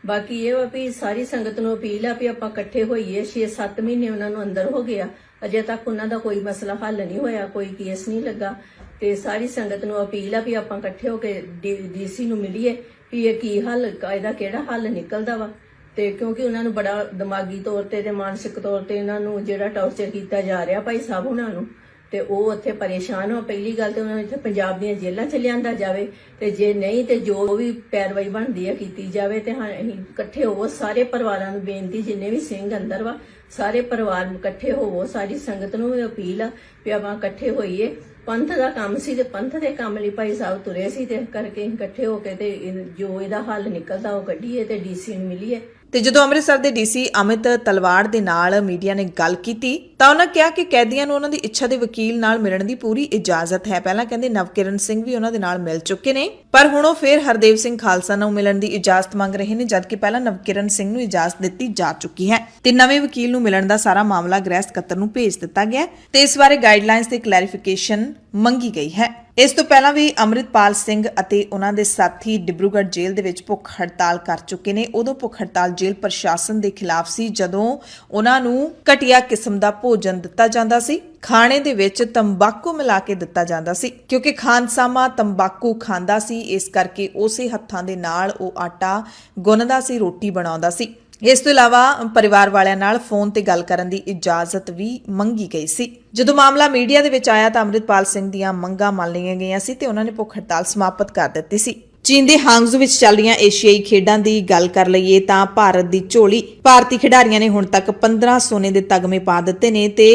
ਬਾਕੀ ਇਹ ਵਾ ਵੀ ਸਾਰੀ ਸੰਗਤ ਨੂੰ ਅਪੀਲ ਆ ਵੀ ਆਪਾਂ ਇਕੱਠੇ ਹੋਈਏ। 6-7 ਮਹੀਨੇ ਉਹਨਾਂ ਨੂੰ ਅੰਦਰ ਹੋ ਗਿਆ, ਅਜੇ ਤੱਕ ਉਹਨਾਂ ਦਾ ਕੋਈ ਮਸਲਾ ਹੱਲ ਨਹੀਂ ਹੋਇਆ, ਕੋਈ ਕੇਸ ਨਹੀਂ ਲੱਗਾ। ਤੇ ਸਾਰੀ ਸੰਗਤ ਨੂੰ ਅਪੀਲ ਆ ਵੀ ਆਪਾਂ ਇਕੱਠੇ ਹੋ ਕੇ ਡੀਸੀ ਨੂੰ ਮਿਲੀਏ ਵੀ ਇਹ ਕੀ ਹੱਲ, ਇਹਦਾ ਕਿਹੜਾ ਹੱਲ ਨਿਕਲਦਾ ਵਾ। ਤੇ ਕਿਉਂਕਿ ਉਹਨਾਂ ਨੂੰ ਬੜਾ ਦਿਮਾਗੀ ਤੌਰ ਤੇ ਮਾਨਸਿਕ ਤੌਰ ਤੇ ਇਹਨਾਂ ਨੂੰ ਜਿਹੜਾ ਟੌਰਚਰ ਕੀਤਾ ਜਾ ਰਿਹਾ ਭਾਈ ਸਾਹਿਬ ਉਹਨਾਂ ਨੂੰ, ਤੇ ਉਹ ਉੱਥੇ ਪਰੇਸ਼ਾਨ ਹੋ। ਪਹਿਲੀ ਗੱਲ ਤੇ ਉਹਨਾਂ ਨੂੰ ਇੱਥੇ ਪੰਜਾਬ ਦੀਆਂ ਜੇਲ੍ਹਾਂ 'ਚ ਲਿਆਂਦਾ ਜਾਵੇ, ਤੇ ਜੇ ਨਹੀਂ ਤੇ ਜੋ ਵੀ ਪੈਰਵਾਈ ਬਣਦੀ ਆ ਕੀਤੀ ਜਾਵੇ। ਤੇ ਹਾਂ ਅਸੀਂ ਇਕੱਠੇ ਹੋਵੋ, ਸਾਰੇ ਪਰਿਵਾਰਾਂ ਨੂੰ ਬੇਨਤੀ, ਜਿੰਨੇ ਵੀ ਸਿੰਘ ਅੰਦਰ ਵਾ ਸਾਰੇ ਪਰਿਵਾਰ ਨੂੰ ਇਕੱਠੇ ਹੋਵੋ। ਸਾਰੀ ਸੰਗਤ ਨੂੰ ਵੀ ਅਪੀਲ ਆ ਵੀ ਆਪਾਂ ਇਕੱਠੇ ਹੋਈਏ। ਪੰਥ ਦਾ ਕੰਮ ਸੀ ਤੇ ਪੰਥ ਦੇ ਕੰਮ ਲਈ ਭਾਈ ਸਾਹਿਬ ਤੁਰੇ ਸੀ, ਤੇ ਕਰਕੇ ਇਕੱਠੇ ਹੋ ਕੇ ਤੇ ਜੋ ਇਹਦਾ ਹੱਲ ਨਿਕਲਦਾ ਉਹ ਕੱਢੀਏ ਤੇ ਡੀਸੀ ਨੂੰ ਮਿਲੀਏ। ਤੇ ਜਦੋਂ ਅੰਮ੍ਰਿਤਸਰ ਦੇ ਡੀਸੀ ਅਮਿਤ ਤਲਵਾੜ ਦੇ ਨਾਲ ਮੀਡੀਆ ਨੇ ਗੱਲ ਕੀਤੀ ਤਾਂ ਉਹਨਾਂ ਕਿਹਾ ਕਿ ਕੈਦੀਆਂ ਨੂੰ ਉਹਨਾਂ ਦੀ ਇੱਛਾ ਦੇ ਵਕੀਲ ਨਾਲ ਮਿਲਣ ਦੀ ਪੂਰੀ ਇਜਾਜ਼ਤ ਹੈ। ਪਹਿਲਾਂ ਕਹਿੰਦੇ ਨਵਕਿਰਨ ਸਿੰਘ ਵੀ ਉਹਨਾਂ ਦੇ ਨਾਲ ਮਿਲ ਚੁੱਕੇ ਨੇ, ਪਰ ਹੁਣ ਉਹ ਫਿਰ ਹਰਦੇਵ ਸਿੰਘ ਖਾਲਸਾ ਨੂੰ ਮਿਲਣ ਦੀ ਇਜਾਜ਼ਤ ਮੰਗ ਰਹੇ ਨੇ, ਜਦਕਿ ਪਹਿਲਾਂ ਨਵਕਿਰਨ ਸਿੰਘ ਨੂੰ ਇਜਾਜ਼ਤ ਦਿੱਤੀ ਜਾ ਚੁੱਕੀ ਹੈ ਤੇ ਨਵੇਂ ਵਕੀਲ ਨੂੰ ਮਿਲਣ ਦਾ ਸਾਰਾ ਮਾਮਲਾ ਗ੍ਰਹਿ ਸਕੱਤਰ ਨੂੰ ਭੇਜ ਦਿੱਤਾ ਗਿਆ ਤੇ ਇਸ ਬਾਰੇ ਗਾਈਡਲਾਈਨਸ ਤੇ ਕਲੈਰੀਫਿਕੇਸ਼ਨ ਮੰਗੀ ਗਈ ਹੈ। ਇਸ ਤੋਂ ਪਹਿਲਾਂ ਵੀ ਅੰਮ੍ਰਿਤਪਾਲ ਸਿੰਘ ਅਤੇ ਉਹਨਾਂ ਦੇ ਸਾਥੀ ਡਿਬਰੂਗੜ੍ਹ ਜੇਲ੍ਹ ਦੇ ਵਿੱਚ ਭੁੱਖ ਹੜਤਾਲ ਕਰ ਚੁੱਕੇ ਨੇ। ਉਦੋਂ ਭੁੱਖ ਹੜਤਾਲ ਜੇਲ੍ਹ ਪ੍ਰਸ਼ਾਸਨ ਦੇ ਖਿਲਾਫ ਸੀ, ਜਦੋਂ ਉਹਨਾਂ ਨੂੰ ਘਟੀਆ ਕਿਸਮ ਦਾ ਭੋਜਨ ਦਿੱਤਾ ਜਾਂਦਾ ਸੀ। ਖਾਣੇ ਦੇ ਵਿੱਚ ਤੰਬਾਕੂ ਮਿਲਾ ਕੇ ਦਿੱਤਾ ਜਾਂਦਾ ਸੀ, ਕਿਉਂਕਿ ਖਾਨਸਾਮਾ ਤੰਬਾਕੂ ਖਾਂਦਾ ਸੀ, ਇਸ ਕਰਕੇ ਉਸੇ ਹੱਥਾਂ ਦੇ ਨਾਲ ਉਹ ਆਟਾ ਗੁੰਨਦਾ ਸੀ, ਰੋਟੀ ਬਣਾਉਂਦਾ ਸੀ। ਇਸ ਤੋਂ ਇਲਾਵਾ ਪਰਿਵਾਰ ਵਾਲਿਆਂ ਨਾਲ ਫੋਨ ਤੇ ਗੱਲ ਕਰਨ ਦੀ ਇਜਾਜ਼ਤ ਵੀ ਮੰਗੀ ਗਈ ਸੀ। ਜਦੋਂ ਮਾਮਲਾ ਮੀਡੀਆ ਦੇ ਵਿੱਚ ਆਇਆ ਤਾਂ ਅੰਮ੍ਰਿਤਪਾਲ ਸਿੰਘ ਦੀਆਂ ਮੰਗਾਂ ਮੰਨ ਲਈਆਂ ਗਈਆਂ ਸੀ ਤੇ ਉਹਨਾਂ ਨੇ ਭੁੱਖ ਹੜਤਾਲ ਸਮਾਪਤ ਕਰ ਦਿੱਤੀ ਸੀ। ਚੀਨ ਦੇ ਹਾਂਗਜ਼ੂ ਵਿੱਚ ਚੱਲ ਰਹੀਆਂ ਏਸ਼ੀਆਈ ਖੇਡਾਂ ਦੀ ਗੱਲ ਕਰ ਲਈਏ ਤਾਂ ਭਾਰਤ ਦੀ ਝੋਲੀ ਭਾਰਤੀ ਖਿਡਾਰੀਆਂ ਨੇ ਹੁਣ ਤੱਕ 15 ਸੋਨੇ ਦੇ ਤਗਮੇ ਪਾ ਦਿੱਤੇ ਨੇ ਤੇ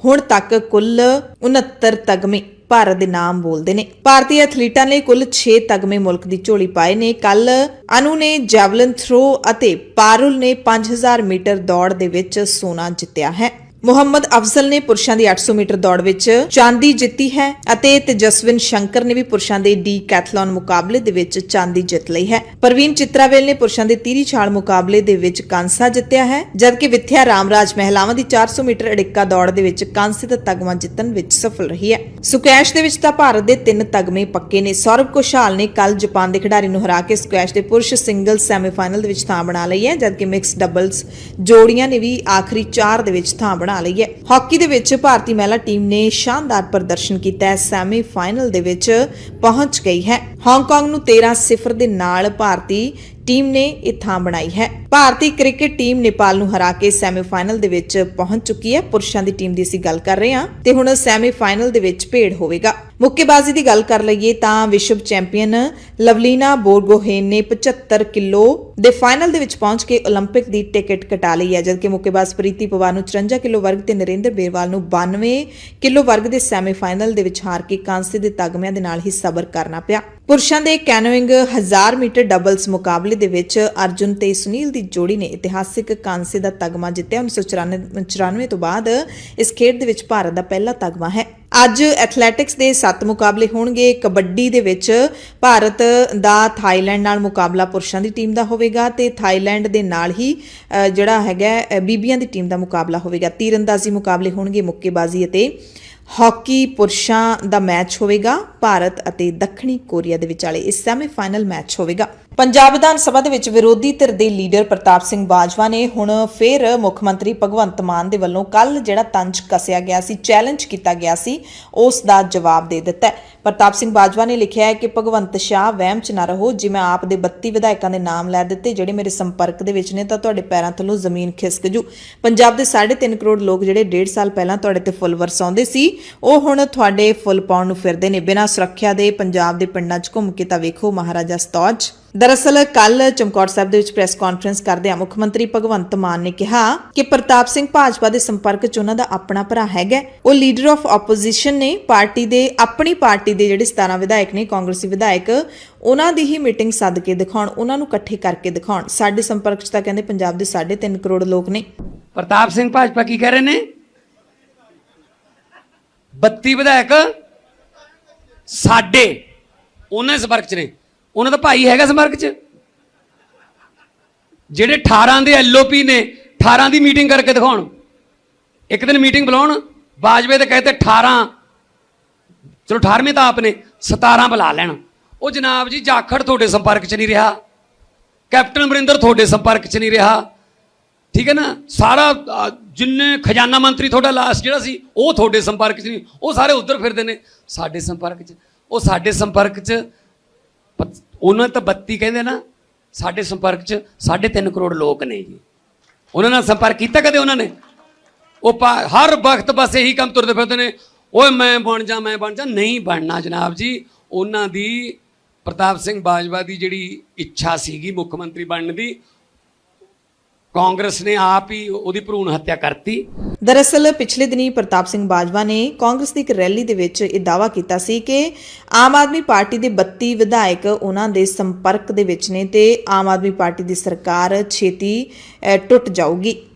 ਹੁਣ ਤੱਕ ਕੁੱਲ 69 ਤਗਮੇ ਭਾਰਤ ਦੇ ਨਾਮ ਬੋਲਦੇ ਨੇ। ਭਾਰਤੀ ਐਥਲੀਟਾਂ ਨੇ ਕੁੱਲ 6 ਤਗਮੇ ਮੁਲਕ ਦੀ ਝੋਲੀ ਪਾਏ ਨੇ। ਕੱਲ ਅਨੂ ਨੇ ਜੈਵਲਿਨ ਥਰੋ ਅਤੇ ਪਾਰੁਲ ਨੇ 5000 ਮੀਟਰ ਦੌੜ ਦੇ ਵਿੱਚ ਸੋਨਾ ਜਿੱਤਿਆ ਹੈ। ਮੁਹੰਮਦ ਅਫਜ਼ਲ ਨੇ ਪੁਰਸ਼ਾਂ ਦੀ 800 ਮੀਟਰ ਦੌੜ ਵਿੱਚ ਚਾਂਦੀ ਜਿੱਤੀ ਹੈ ਅਤੇ ਤੇਜਸਵਿਨ ਸ਼ੰਕਰ ਨੇ ਵੀ ਪੁਰਸ਼ਾਂ ਦੇ ਡੀਕੈਥਲਨ ਮੁਕਾਬਲੇ ਦੇ ਵਿੱਚ ਚਾਂਦੀ ਜਿੱਤ ਲਈ ਹੈ। ਪ੍ਰਵੀਨ ਚਿਤਰਾਵੇਲ ਨੇ ਪੁਰਸ਼ਾਂ ਦੇ ਤੀਰੀ ਛਾਲ ਮੁਕਾਬਲੇ ਦੇ ਵਿੱਚ ਕਾਂਸਾ ਜਿੱਤਿਆ ਹੈ, ਜਦਕਿ ਵਿਥਿਆ ਰਾਮਰਾਜ ਮਹਿਲਾਵਾਂ ਦੀ 400 ਮੀਟਰ ਅੜਿੱਕਾ ਦੌੜ ਦੇ ਵਿੱਚ ਕਾਂਸੇ ਦਾ ਤਗਮਾ ਜਿੱਤਣ ਵਿੱਚ ਸਫਲ ਰਹੀ ਹੈ। ਸਕੁਐਸ਼ ਦੇ ਵਿੱਚ ਤਾਂ ਭਾਰਤ ਦੇ 3 ਤਗਮੇ ਪੱਕੇ ਨੇ। ਸੌਰਵ ਘੋਸ਼ਾਲ ਨੇ ਕੱਲ ਜਾਪਾਨ ਦੇ ਖਿਡਾਰੀ ਨੂੰ ਹਰਾ ਕੇ ਸਕੁਐਸ਼ ਦੇ ਪੁਰਸ਼ ਸਿੰਗਲ ਸੈਮੀਫਾਈਨਲ ਦੇ ਵਿੱਚ ਥਾਂ ਬਣਾ ਲਈ ਹੈ, ਜਦਕਿ ਮਿਕਸ ਡਬਲਸ ਜੋੜੀਆਂ ਨੇ ਵੀ ਆਖਰੀ 4 ਦੇ ਵਿੱਚ ਥਾਂ ਬਣਾ ਲਈ ਹੈ। ਹਾਕੀ ਦੇ ਵਿੱਚ ਭਾਰਤੀ ਮਹਿਲਾ ਟੀਮ ਨੇ ਸ਼ਾਨਦਾਰ ਪ੍ਰਦਰਸ਼ਨ ਕੀਤਾ ਹੈ, ਸੈਮੀਫਾਈਨਲ ਦੇ ਵਿੱਚ ਪਹੁੰਚ ਗਈ ਹੈ। ਹਾਂਗਕਾਂਗ ਨੂੰ 13-0 ਦੇ ਨਾਲ ਭਾਰਤੀ ਟੀਮ ਨੇ ਇਹ ਥਾਂ ਬਣਾਈ ਹੈ। ਭਾਰਤੀ ਕ੍ਰਿਕਟ ਟੀਮ ਨੇਪਾਲ ਨੂੰ ਹਰਾ ਕੇ ਸੈਮੀਫਾਈਨਲ ਦੇ ਵਿੱਚ ਪਹੁੰਚ ਚੁੱਕੀ ਹੈ। ਪੁਰਸ਼ਾਂ ਦੀ ਟੀਮ ਦੀ ਅਸੀਂ ਗੱਲ ਕਰ ਰਹੇ ਹਾਂ ਤੇ ਹੁਣ ਸੈਮੀਫਾਈਨਲ ਦੇ ਵਿੱਚ ਭੇੜ ਹੋਵੇਗਾ। ਮੁੱਕੇਬਾਜ਼ੀ ਦੀ ਗੱਲ ਕਰ ਲਈਏ ਤਾਂ ਵਿਸ਼ਵ ਚੈਂਪੀਅਨ ਲਵਲੀਨਾ ਬੋਰਗੋਹੇਨ ਨੇ 75 ਕਿਲੋ ਦੇ ਫਾਈਨਲ ਦੇ ਵਿੱਚ ਪਹੁੰਚ ਕੇ 올림픽 ਦੀ ਟਿਕਟ ਕਟਾ ਲਈ ਹੈ, ਜਦਕਿ ਮੁੱਕੇਬਾਜ਼ ਪ੍ਰੀਤੀ ਪਵਾਰ ਨੂੰ 54 ਕਿਲੋ ਵਰਗ ਤੇ ਨਰਿੰਦਰ ਬੇਰਵਾਲ ਨੂੰ 92 ਕਿਲੋ ਵਰਗ ਦੇ ਸੈਮੀਫਾਈਨਲ ਦੇ ਵਿੱਚ ਹਾਰ ਕੇ ਕਾਂਸੇ ਦੇ ਤਗਮਿਆਂ ਦੇ ਨਾਲ ਹੀ ਸਬਰ ਕਰਨਾ ਪਿਆ। ਪੁਰਸ਼ਾਂ ਦੇ ਕੈਨੋਇੰਗ 1000 ਮੀਟਰ ਡਬਲਸ ਮੁਕਾਬਲੇ ਦੇ ਵਿੱਚ ਅਰਜੁਨ ਤੇ ਸੁਨੀਲ ਦੀ ਜੋੜੀ ਨੇ ਇਤਿਹਾਸਿਕ ਕਾਂਸੇ ਦਾ ਤਗਮਾ ਜਿੱਤਿਆ। 1994 ਤੋਂ ਬਾਅਦ ਇਸ ਖੇਡ ਦੇ ਵਿੱਚ ਭਾਰਤ ਦਾ ਪਹਿਲਾ ਤਗਮਾ ਹੈ। ਅੱਜ ਐਥਲੈਟਿਕਸ ਦੇ 7 ਮੁਕਾਬਲੇ ਹੋਣਗੇ। ਕਬੱਡੀ ਦੇ ਵਿੱਚ ਭਾਰਤ ਦਾ ਥਾਈਲੈਂਡ ਨਾਲ ਮੁਕਾਬਲਾ ਪੁਰਸ਼ਾਂ ਦੀ ਟੀਮ ਦਾ ਹੋਵੇਗਾ ਤੇ ਥਾਈਲੈਂਡ ਦੇ ਨਾਲ ਹੀ ਜਿਹੜਾ ਹੈਗਾ ਬੀਬੀਆਂ ਦੀ ਟੀਮ ਦਾ ਮੁਕਾਬਲਾ ਹੋਵੇਗਾ। ਤੀਰਅੰਦਾਜ਼ੀ ਮੁਕਾਬਲੇ ਹੋਣਗੇ। ਮੁੱਕੇਬਾਜ਼ੀ ਅਤੇ ਹਾਕੀ ਪੁਰਸ਼ਾਂ ਦਾ ਮੈਚ ਹੋਵੇਗਾ। ਭਾਰਤ ਅਤੇ ਦੱਖਣੀ ਕੋਰੀਆ ਦੇ ਵਿਚਾਲੇ ਇਹ ਸੈਮੀਫਾਈਨਲ ਮੈਚ ਹੋਵੇਗਾ। ਪੰਜਾਬ ਵਿਧਾਨ ਸਭਾ ਦੇ ਵਿੱਚ ਵਿਰੋਧੀ ਧਿਰ ਦੇ ਲੀਡਰ ਪ੍ਰਤਾਪ ਸਿੰਘ ਬਾਜਵਾ ਨੇ ਹੁਣ ਫਿਰ ਮੁੱਖ ਮੰਤਰੀ ਭਗਵੰਤ ਮਾਨ ਦੇ ਵੱਲੋਂ ਕੱਲ ਜਿਹੜਾ ਤੰਜ ਕੱਸਿਆ ਗਿਆ ਸੀ, ਚੈਲੰਜ ਕੀਤਾ ਗਿਆ ਸੀ, ਉਸ ਦਾ ਜਵਾਬ ਦੇ ਦਿੱਤਾ ਹੈ। ਪ੍ਰਤਾਪ ਸਿੰਘ ਬਾਜਵਾ ਨੇ ਲਿਖਿਆ ਹੈ ਕਿ ਭਗਵੰਤ ਸ਼ਾਹ ਵਹਿਮ 'ਚ ਨਾ ਰਹੋ। ਜੇ ਮੈਂ ਆਪ ਦੇ 32 ਵਿਧਾਇਕਾਂ ਦੇ ਨਾਮ ਲੈ ਦਿੱਤੇ ਜਿਹੜੇ ਮੇਰੇ ਸੰਪਰਕ ਦੇ ਵਿੱਚ ਨੇ ਤਾਂ ਤੁਹਾਡੇ ਪੈਰਾਂ ਥੱਲੋਂ ਜ਼ਮੀਨ ਖਿਸਕ ਜੂ। ਪੰਜਾਬ ਦੇ 3.5 ਕਰੋੜ ਲੋਕ ਜਿਹੜੇ 1.5 ਸਾਲ ਪਹਿਲਾਂ ਤੁਹਾਡੇ ਤੇ ਫੁੱਲ ਵਰਸਾਉਂਦੇ ਸੀ, ਉਹ ਹੁਣ ਤੁਹਾਡੇ ਫੁੱਲ ਪਾਉਣ ਨੂੰ ਫਿਰਦੇ ਨੇ। ਬਿਨਾਂ ਸੁਰੱਖਿਆ ਦੇ ਪੰਜਾਬ ਦੇ ਪਿੰਡਾਂ 'ਚ ਘੁੰਮ ਕੇ ਤਾਂ ਵੇਖੋ ਮਹਾਰਾਜਾ ਸਤੌਜ। ਦਰਅਸਲ ਕੱਲ ਚਮਕੌਰ ਸਾਹਿਬ ਦੇ ਵਿੱਚ ਪ੍ਰੈਸ ਕਾਨਫਰੰਸ ਕਰਦਿਆਂ ਮੁੱਖ ਮੰਤਰੀ ਭਗਵੰਤ ਮਾਨ ਨੇ ਕਿਹਾ ਕਿ ਪ੍ਰਤਾਪ ਸਿੰਘ ਭਾਜਪਾ ਦੇ ਸੰਪਰਕ 'ਚ ਉਹਨਾਂ ਦਾ ਆਪਣਾ ਭਰਾ ਹੈਗਾ। ਉਹ ਲੀਡਰ ਆਫ ਆਪੋਜੀਸ਼ਨ ਨੇ। ਆਪਣੀ ਪਾਰਟੀ ਦੇ ਜਿਹੜੇ 17 ਵਿਧਾਇਕ ਨੇ, ਕਾਂਗਰਸੀ ਵਿਧਾਇਕ, ਉਹਨਾਂ ਦੀ ਹੀ ਮੀਟਿੰਗ ਸੱਦ ਕੇ ਦਿਖਾਉਣ, ਉਹਨਾਂ ਨੂੰ ਇਕੱਠੇ ਕਰਕੇ ਦਿਖਾਉਣ। ਸਾਡੇ ਸੰਪਰਕ 'ਚ ਤਾਂ ਕਹਿੰਦੇ ਪੰਜਾਬ ਦੇ 3.5 ਕਰੋੜ ਲੋਕ ਨੇ। ਪ੍ਰਤਾਪ ਸਿੰਘ ਭਾਜਪਾ ਕੀ ਕਹਿ ਰਹੇ ਨੇ? 32 ਵਿਧਾਇਕ ਸਾਡੇ ਉਹਨਾਂ ਦੇ ਸੰਪਰਕ 'ਚ ਨੇ। ਉਹਨਾਂ ਦਾ ਭਾਈ ਹੈਗਾ ਸੰਪਰਕ 'ਚ। ਜਿਹੜੇ 18 ਦੇ ਐਲਓਪੀ ਨੇ, 18 ਦੀ ਮੀਟਿੰਗ ਕਰਕੇ ਦਿਖਾਉਣ। ਇੱਕ ਦਿਨ ਮੀਟਿੰਗ ਬੁਲਾਉਣ। ਬਾਜਵੇ ਦੇ ਕਹਤੇ 18, ਚਲੋ 18ਵੇਂ ਤਾਂ ਆਪ ਨੇ, 17 ਬੁਲਾ ਲੈਣ। ਉਹ ਜਨਾਬ ਜੀ ਜਾਖੜ ਤੁਹਾਡੇ ਸੰਪਰਕ 'ਚ ਨਹੀਂ ਰਿਹਾ, ਕੈਪਟਨ ਅਮਰਿੰਦਰ ਤੁਹਾਡੇ ਸੰਪਰਕ 'ਚ ਨਹੀਂ ਰਿਹਾ, ਠੀਕ ਹੈ ਨਾ। ਸਾਰਾ ਜਿੰਨੇ ਖਜ਼ਾਨਾ ਮੰਤਰੀ ਤੁਹਾਡਾ ਲਾਸਟ ਜਿਹੜਾ ਸੀ ਉਹ ਤੁਹਾਡੇ ਸੰਪਰਕ 'ਚ ਨਹੀਂ, ਉਹ ਸਾਰੇ ਉੱਧਰ ਫਿਰਦੇ ਨੇ ਸਾਡੇ ਸੰਪਰਕ 'ਚ। ਉਹ ਸਾਡੇ ਸੰਪਰਕ 'ਚ ਉਹਨਾਂ ਤਾਂ 32 ਕਹਿੰਦੇ ਨਾ, ਸਾਡੇ ਸੰਪਰਕ 'ਚ 3.5 ਕਰੋੜ ਲੋਕ ਨੇ ਜੀ। ਉਹਨਾਂ ਨਾਲ ਸੰਪਰਕ ਕੀਤਾ ਕਦੇ ਉਹਨਾਂ ਨੇ? ਉਹ ਹਰ ਵਕਤ ਬਸ ਇਹੀ ਕੰਮ ਤੁਰਦੇ ਫਿਰਦੇ ਨੇ। ਓਏ ਮੈਂ ਬਣ ਜਾ ਨਹੀਂ ਬਣਨਾ ਜਨਾਬ ਜੀ। ਉਹਨਾਂ ਦੀ ਪ੍ਰਤਾਪ ਸਿੰਘ ਬਾਜਵਾ ਦੀ ਜਿਹੜੀ ਇੱਛਾ ਸੀਗੀ ਮੁੱਖ ਮੰਤਰੀ ਬਣਨ ਦੀ, ਕਾਂਗਰਸ ਨੇ ਆਪ ਹੀ ਉਹਦੀ ਭਰੂਣ ਹੱਤਿਆ ਕਰਤੀ। ਦਰਅਸਲ ਪਿਛਲੇ ਦਿਨੀ ਪ੍ਰਤਾਪ ਸਿੰਘ ਬਾਜਵਾ ਨੇ ਕਾਂਗਰਸ ਦੀ ਇੱਕ ਰੈਲੀ ਦੇ ਵਿੱਚ ਇਹ ਦਾਅਵਾ ਕੀਤਾ ਸੀ ਕਿ ਆਮ ਆਦਮੀ ਪਾਰਟੀ ਦੇ 32 ਵਿਧਾਇਕ ਉਹਨਾਂ ਦੇ ਸੰਪਰਕ ਦੇ ਵਿੱਚ ਨੇ ਤੇ ਆਮ ਆਦਮੀ ਪਾਰਟੀ ਦੀ ਸਰਕਾਰ ਛੇਤੀ ਟੁੱਟ ਜਾਊਗੀ।